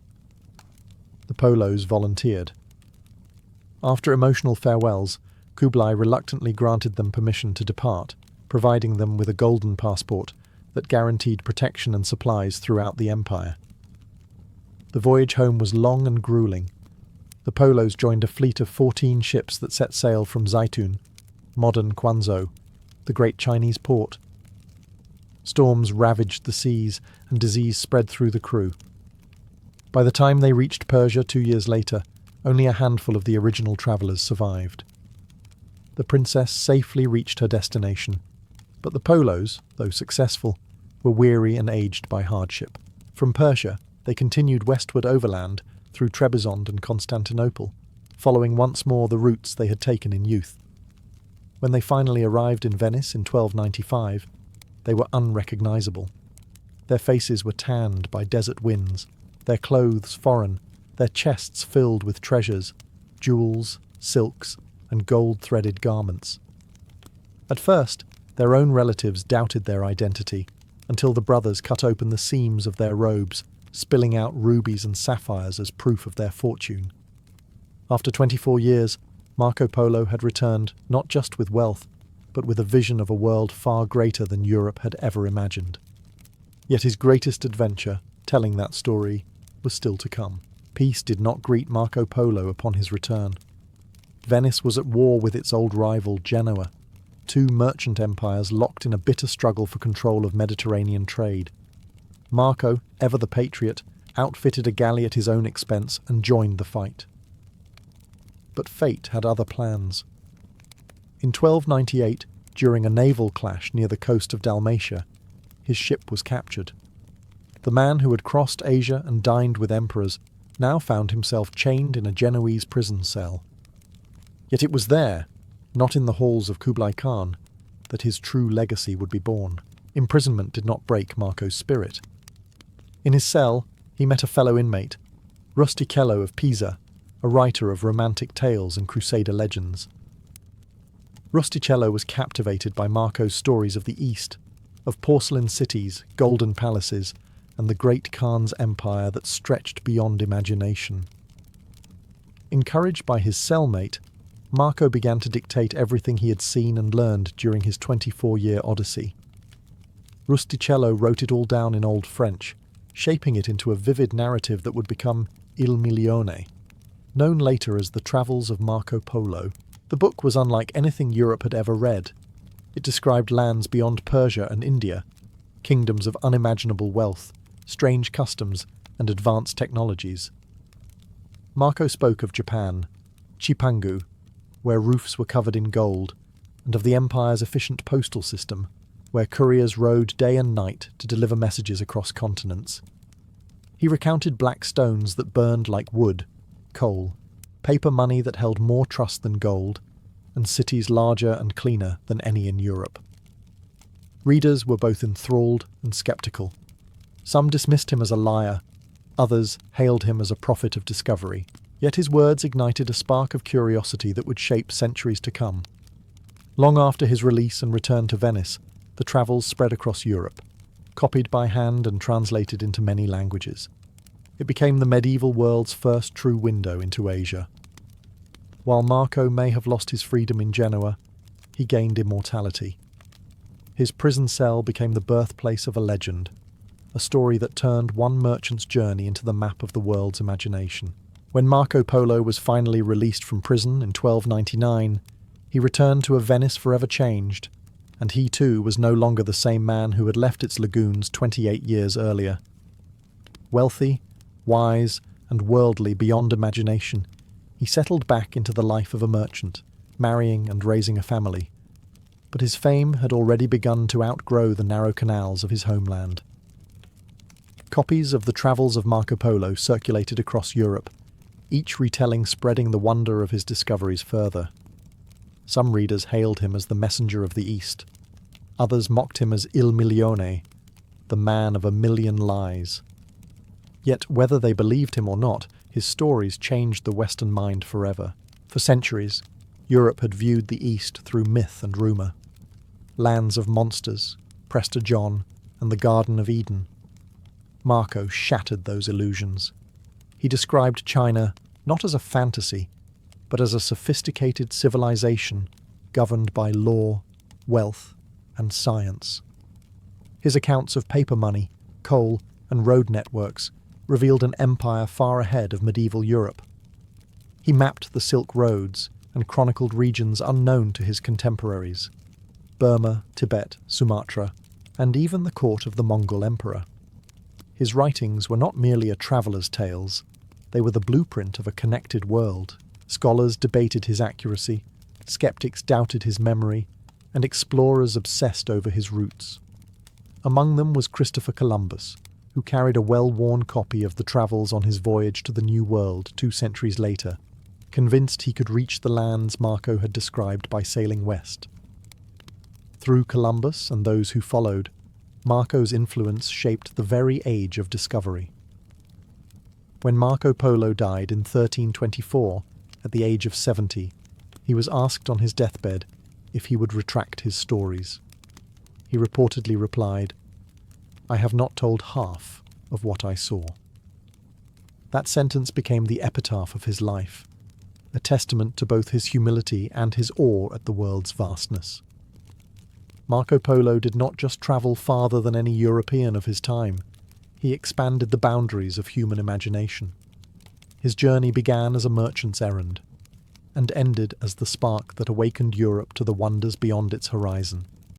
The Polos volunteered. After emotional farewells, Kublai reluctantly granted them permission to depart, providing them with a golden passport that guaranteed protection and supplies throughout the empire. The voyage home was long and grueling. The Polos joined a fleet of 14 ships that set sail from Zaitun, modern Quanzhou, the great Chinese port. Storms ravaged the seas, and disease spread through the crew. By the time they reached Persia 2 years later, only a handful of the original travellers survived. The princess safely reached her destination, but the Polos, though successful, were weary and aged by hardship. From Persia, they continued westward overland through Trebizond and Constantinople, following once more the routes they had taken in youth. When they finally arrived in Venice in 1295, they were unrecognisable. Their faces were tanned by desert winds, their clothes foreign, their chests filled with treasures, jewels, silks, and gold-threaded garments. At first, their own relatives doubted their identity, until the brothers cut open the seams of their robes, spilling out rubies and sapphires as proof of their fortune. After 24 years, Marco Polo had returned not just with wealth, but with a vision of a world far greater than Europe had ever imagined. Yet his greatest adventure, telling that story, was still to come. Peace did not greet Marco Polo upon his return. Venice was at war with its old rival Genoa, 2 merchant empires locked in a bitter struggle for control of Mediterranean trade. Marco, ever the patriot, outfitted a galley at his own expense and joined the fight. But fate had other plans. In 1298, during a naval clash near the coast of Dalmatia, his ship was captured. The man who had crossed Asia and dined with emperors now found himself chained in a Genoese prison cell. Yet it was there, not in the halls of Kublai Khan, that his true legacy would be born. Imprisonment did not break Marco's spirit. In his cell, he met a fellow inmate, Rustichello of Pisa, a writer of romantic tales and crusader legends. Rustichello was captivated by Marco's stories of the East, of porcelain cities, golden palaces, and the great Khan's empire that stretched beyond imagination. Encouraged by his cellmate, Marco began to dictate everything he had seen and learned during his 24-year odyssey. Rustichello wrote it all down in Old French, shaping it into a vivid narrative that would become Il Milione, Known later as The Travels of Marco Polo, the book was unlike anything Europe had ever read. It described lands beyond Persia and India, kingdoms of unimaginable wealth, strange customs, and advanced technologies. Marco spoke of Japan, Chipangu, where roofs were covered in gold, and of the empire's efficient postal system, where couriers rode day and night to deliver messages across continents. He recounted black stones that burned like wood, coal, paper money that held more trust than gold, and cities larger and cleaner than any in Europe. Readers were both enthralled and sceptical. Some dismissed him as a liar, others hailed him as a prophet of discovery, yet his words ignited a spark of curiosity that would shape centuries to come. Long after his release and return to Venice, the travels spread across Europe, copied by hand and translated into many languages. It became the medieval world's first true window into Asia. While Marco may have lost his freedom in Genoa, he gained immortality. His prison cell became the birthplace of a legend, a story that turned one merchant's journey into the map of the world's imagination. When Marco Polo was finally released from prison in 1299, he returned to a Venice forever changed, and he too was no longer the same man who had left its lagoons 28 years earlier. Wealthy, wise, and worldly beyond imagination, he settled back into the life of a merchant, marrying and raising a family. But his fame had already begun to outgrow the narrow canals of his homeland. Copies of the Travels of Marco Polo circulated across Europe, each retelling spreading the wonder of his discoveries further. Some readers hailed him as the messenger of the East. Others mocked him as Il Milione, the man of a million lies. Yet whether they believed him or not, his stories changed the Western mind forever. For centuries, Europe had viewed the East through myth and rumour. Lands of monsters, Prester John, and the Garden of Eden. Marco shattered those illusions. He described China not as a fantasy, but as a sophisticated civilization governed by law, wealth, and science. His accounts of paper money, coal, and road networks revealed an empire far ahead of medieval Europe. He mapped the Silk Roads and chronicled regions unknown to his contemporaries: Burma, Tibet, Sumatra, and even the court of the Mongol emperor. His writings were not merely a traveller's tales, they were the blueprint of a connected world. Scholars debated his accuracy, skeptics doubted his memory, and explorers obsessed over his roots. Among them was Christopher Columbus, who carried a well-worn copy of the Travels on his voyage to the New World 2 centuries later, convinced he could reach the lands Marco had described by sailing west. Through Columbus and those who followed, Marco's influence shaped the very age of discovery. When Marco Polo died in 1324, at the age of 70, he was asked on his deathbed if he would retract his stories. He reportedly replied, "I have not told half of what I saw." That sentence became the epitaph of his life, a testament to both his humility and his awe at the world's vastness. Marco Polo did not just travel farther than any European of his time, he expanded the boundaries of human imagination. His journey began as a merchant's errand, and ended as the spark that awakened Europe to the wonders beyond its horizon.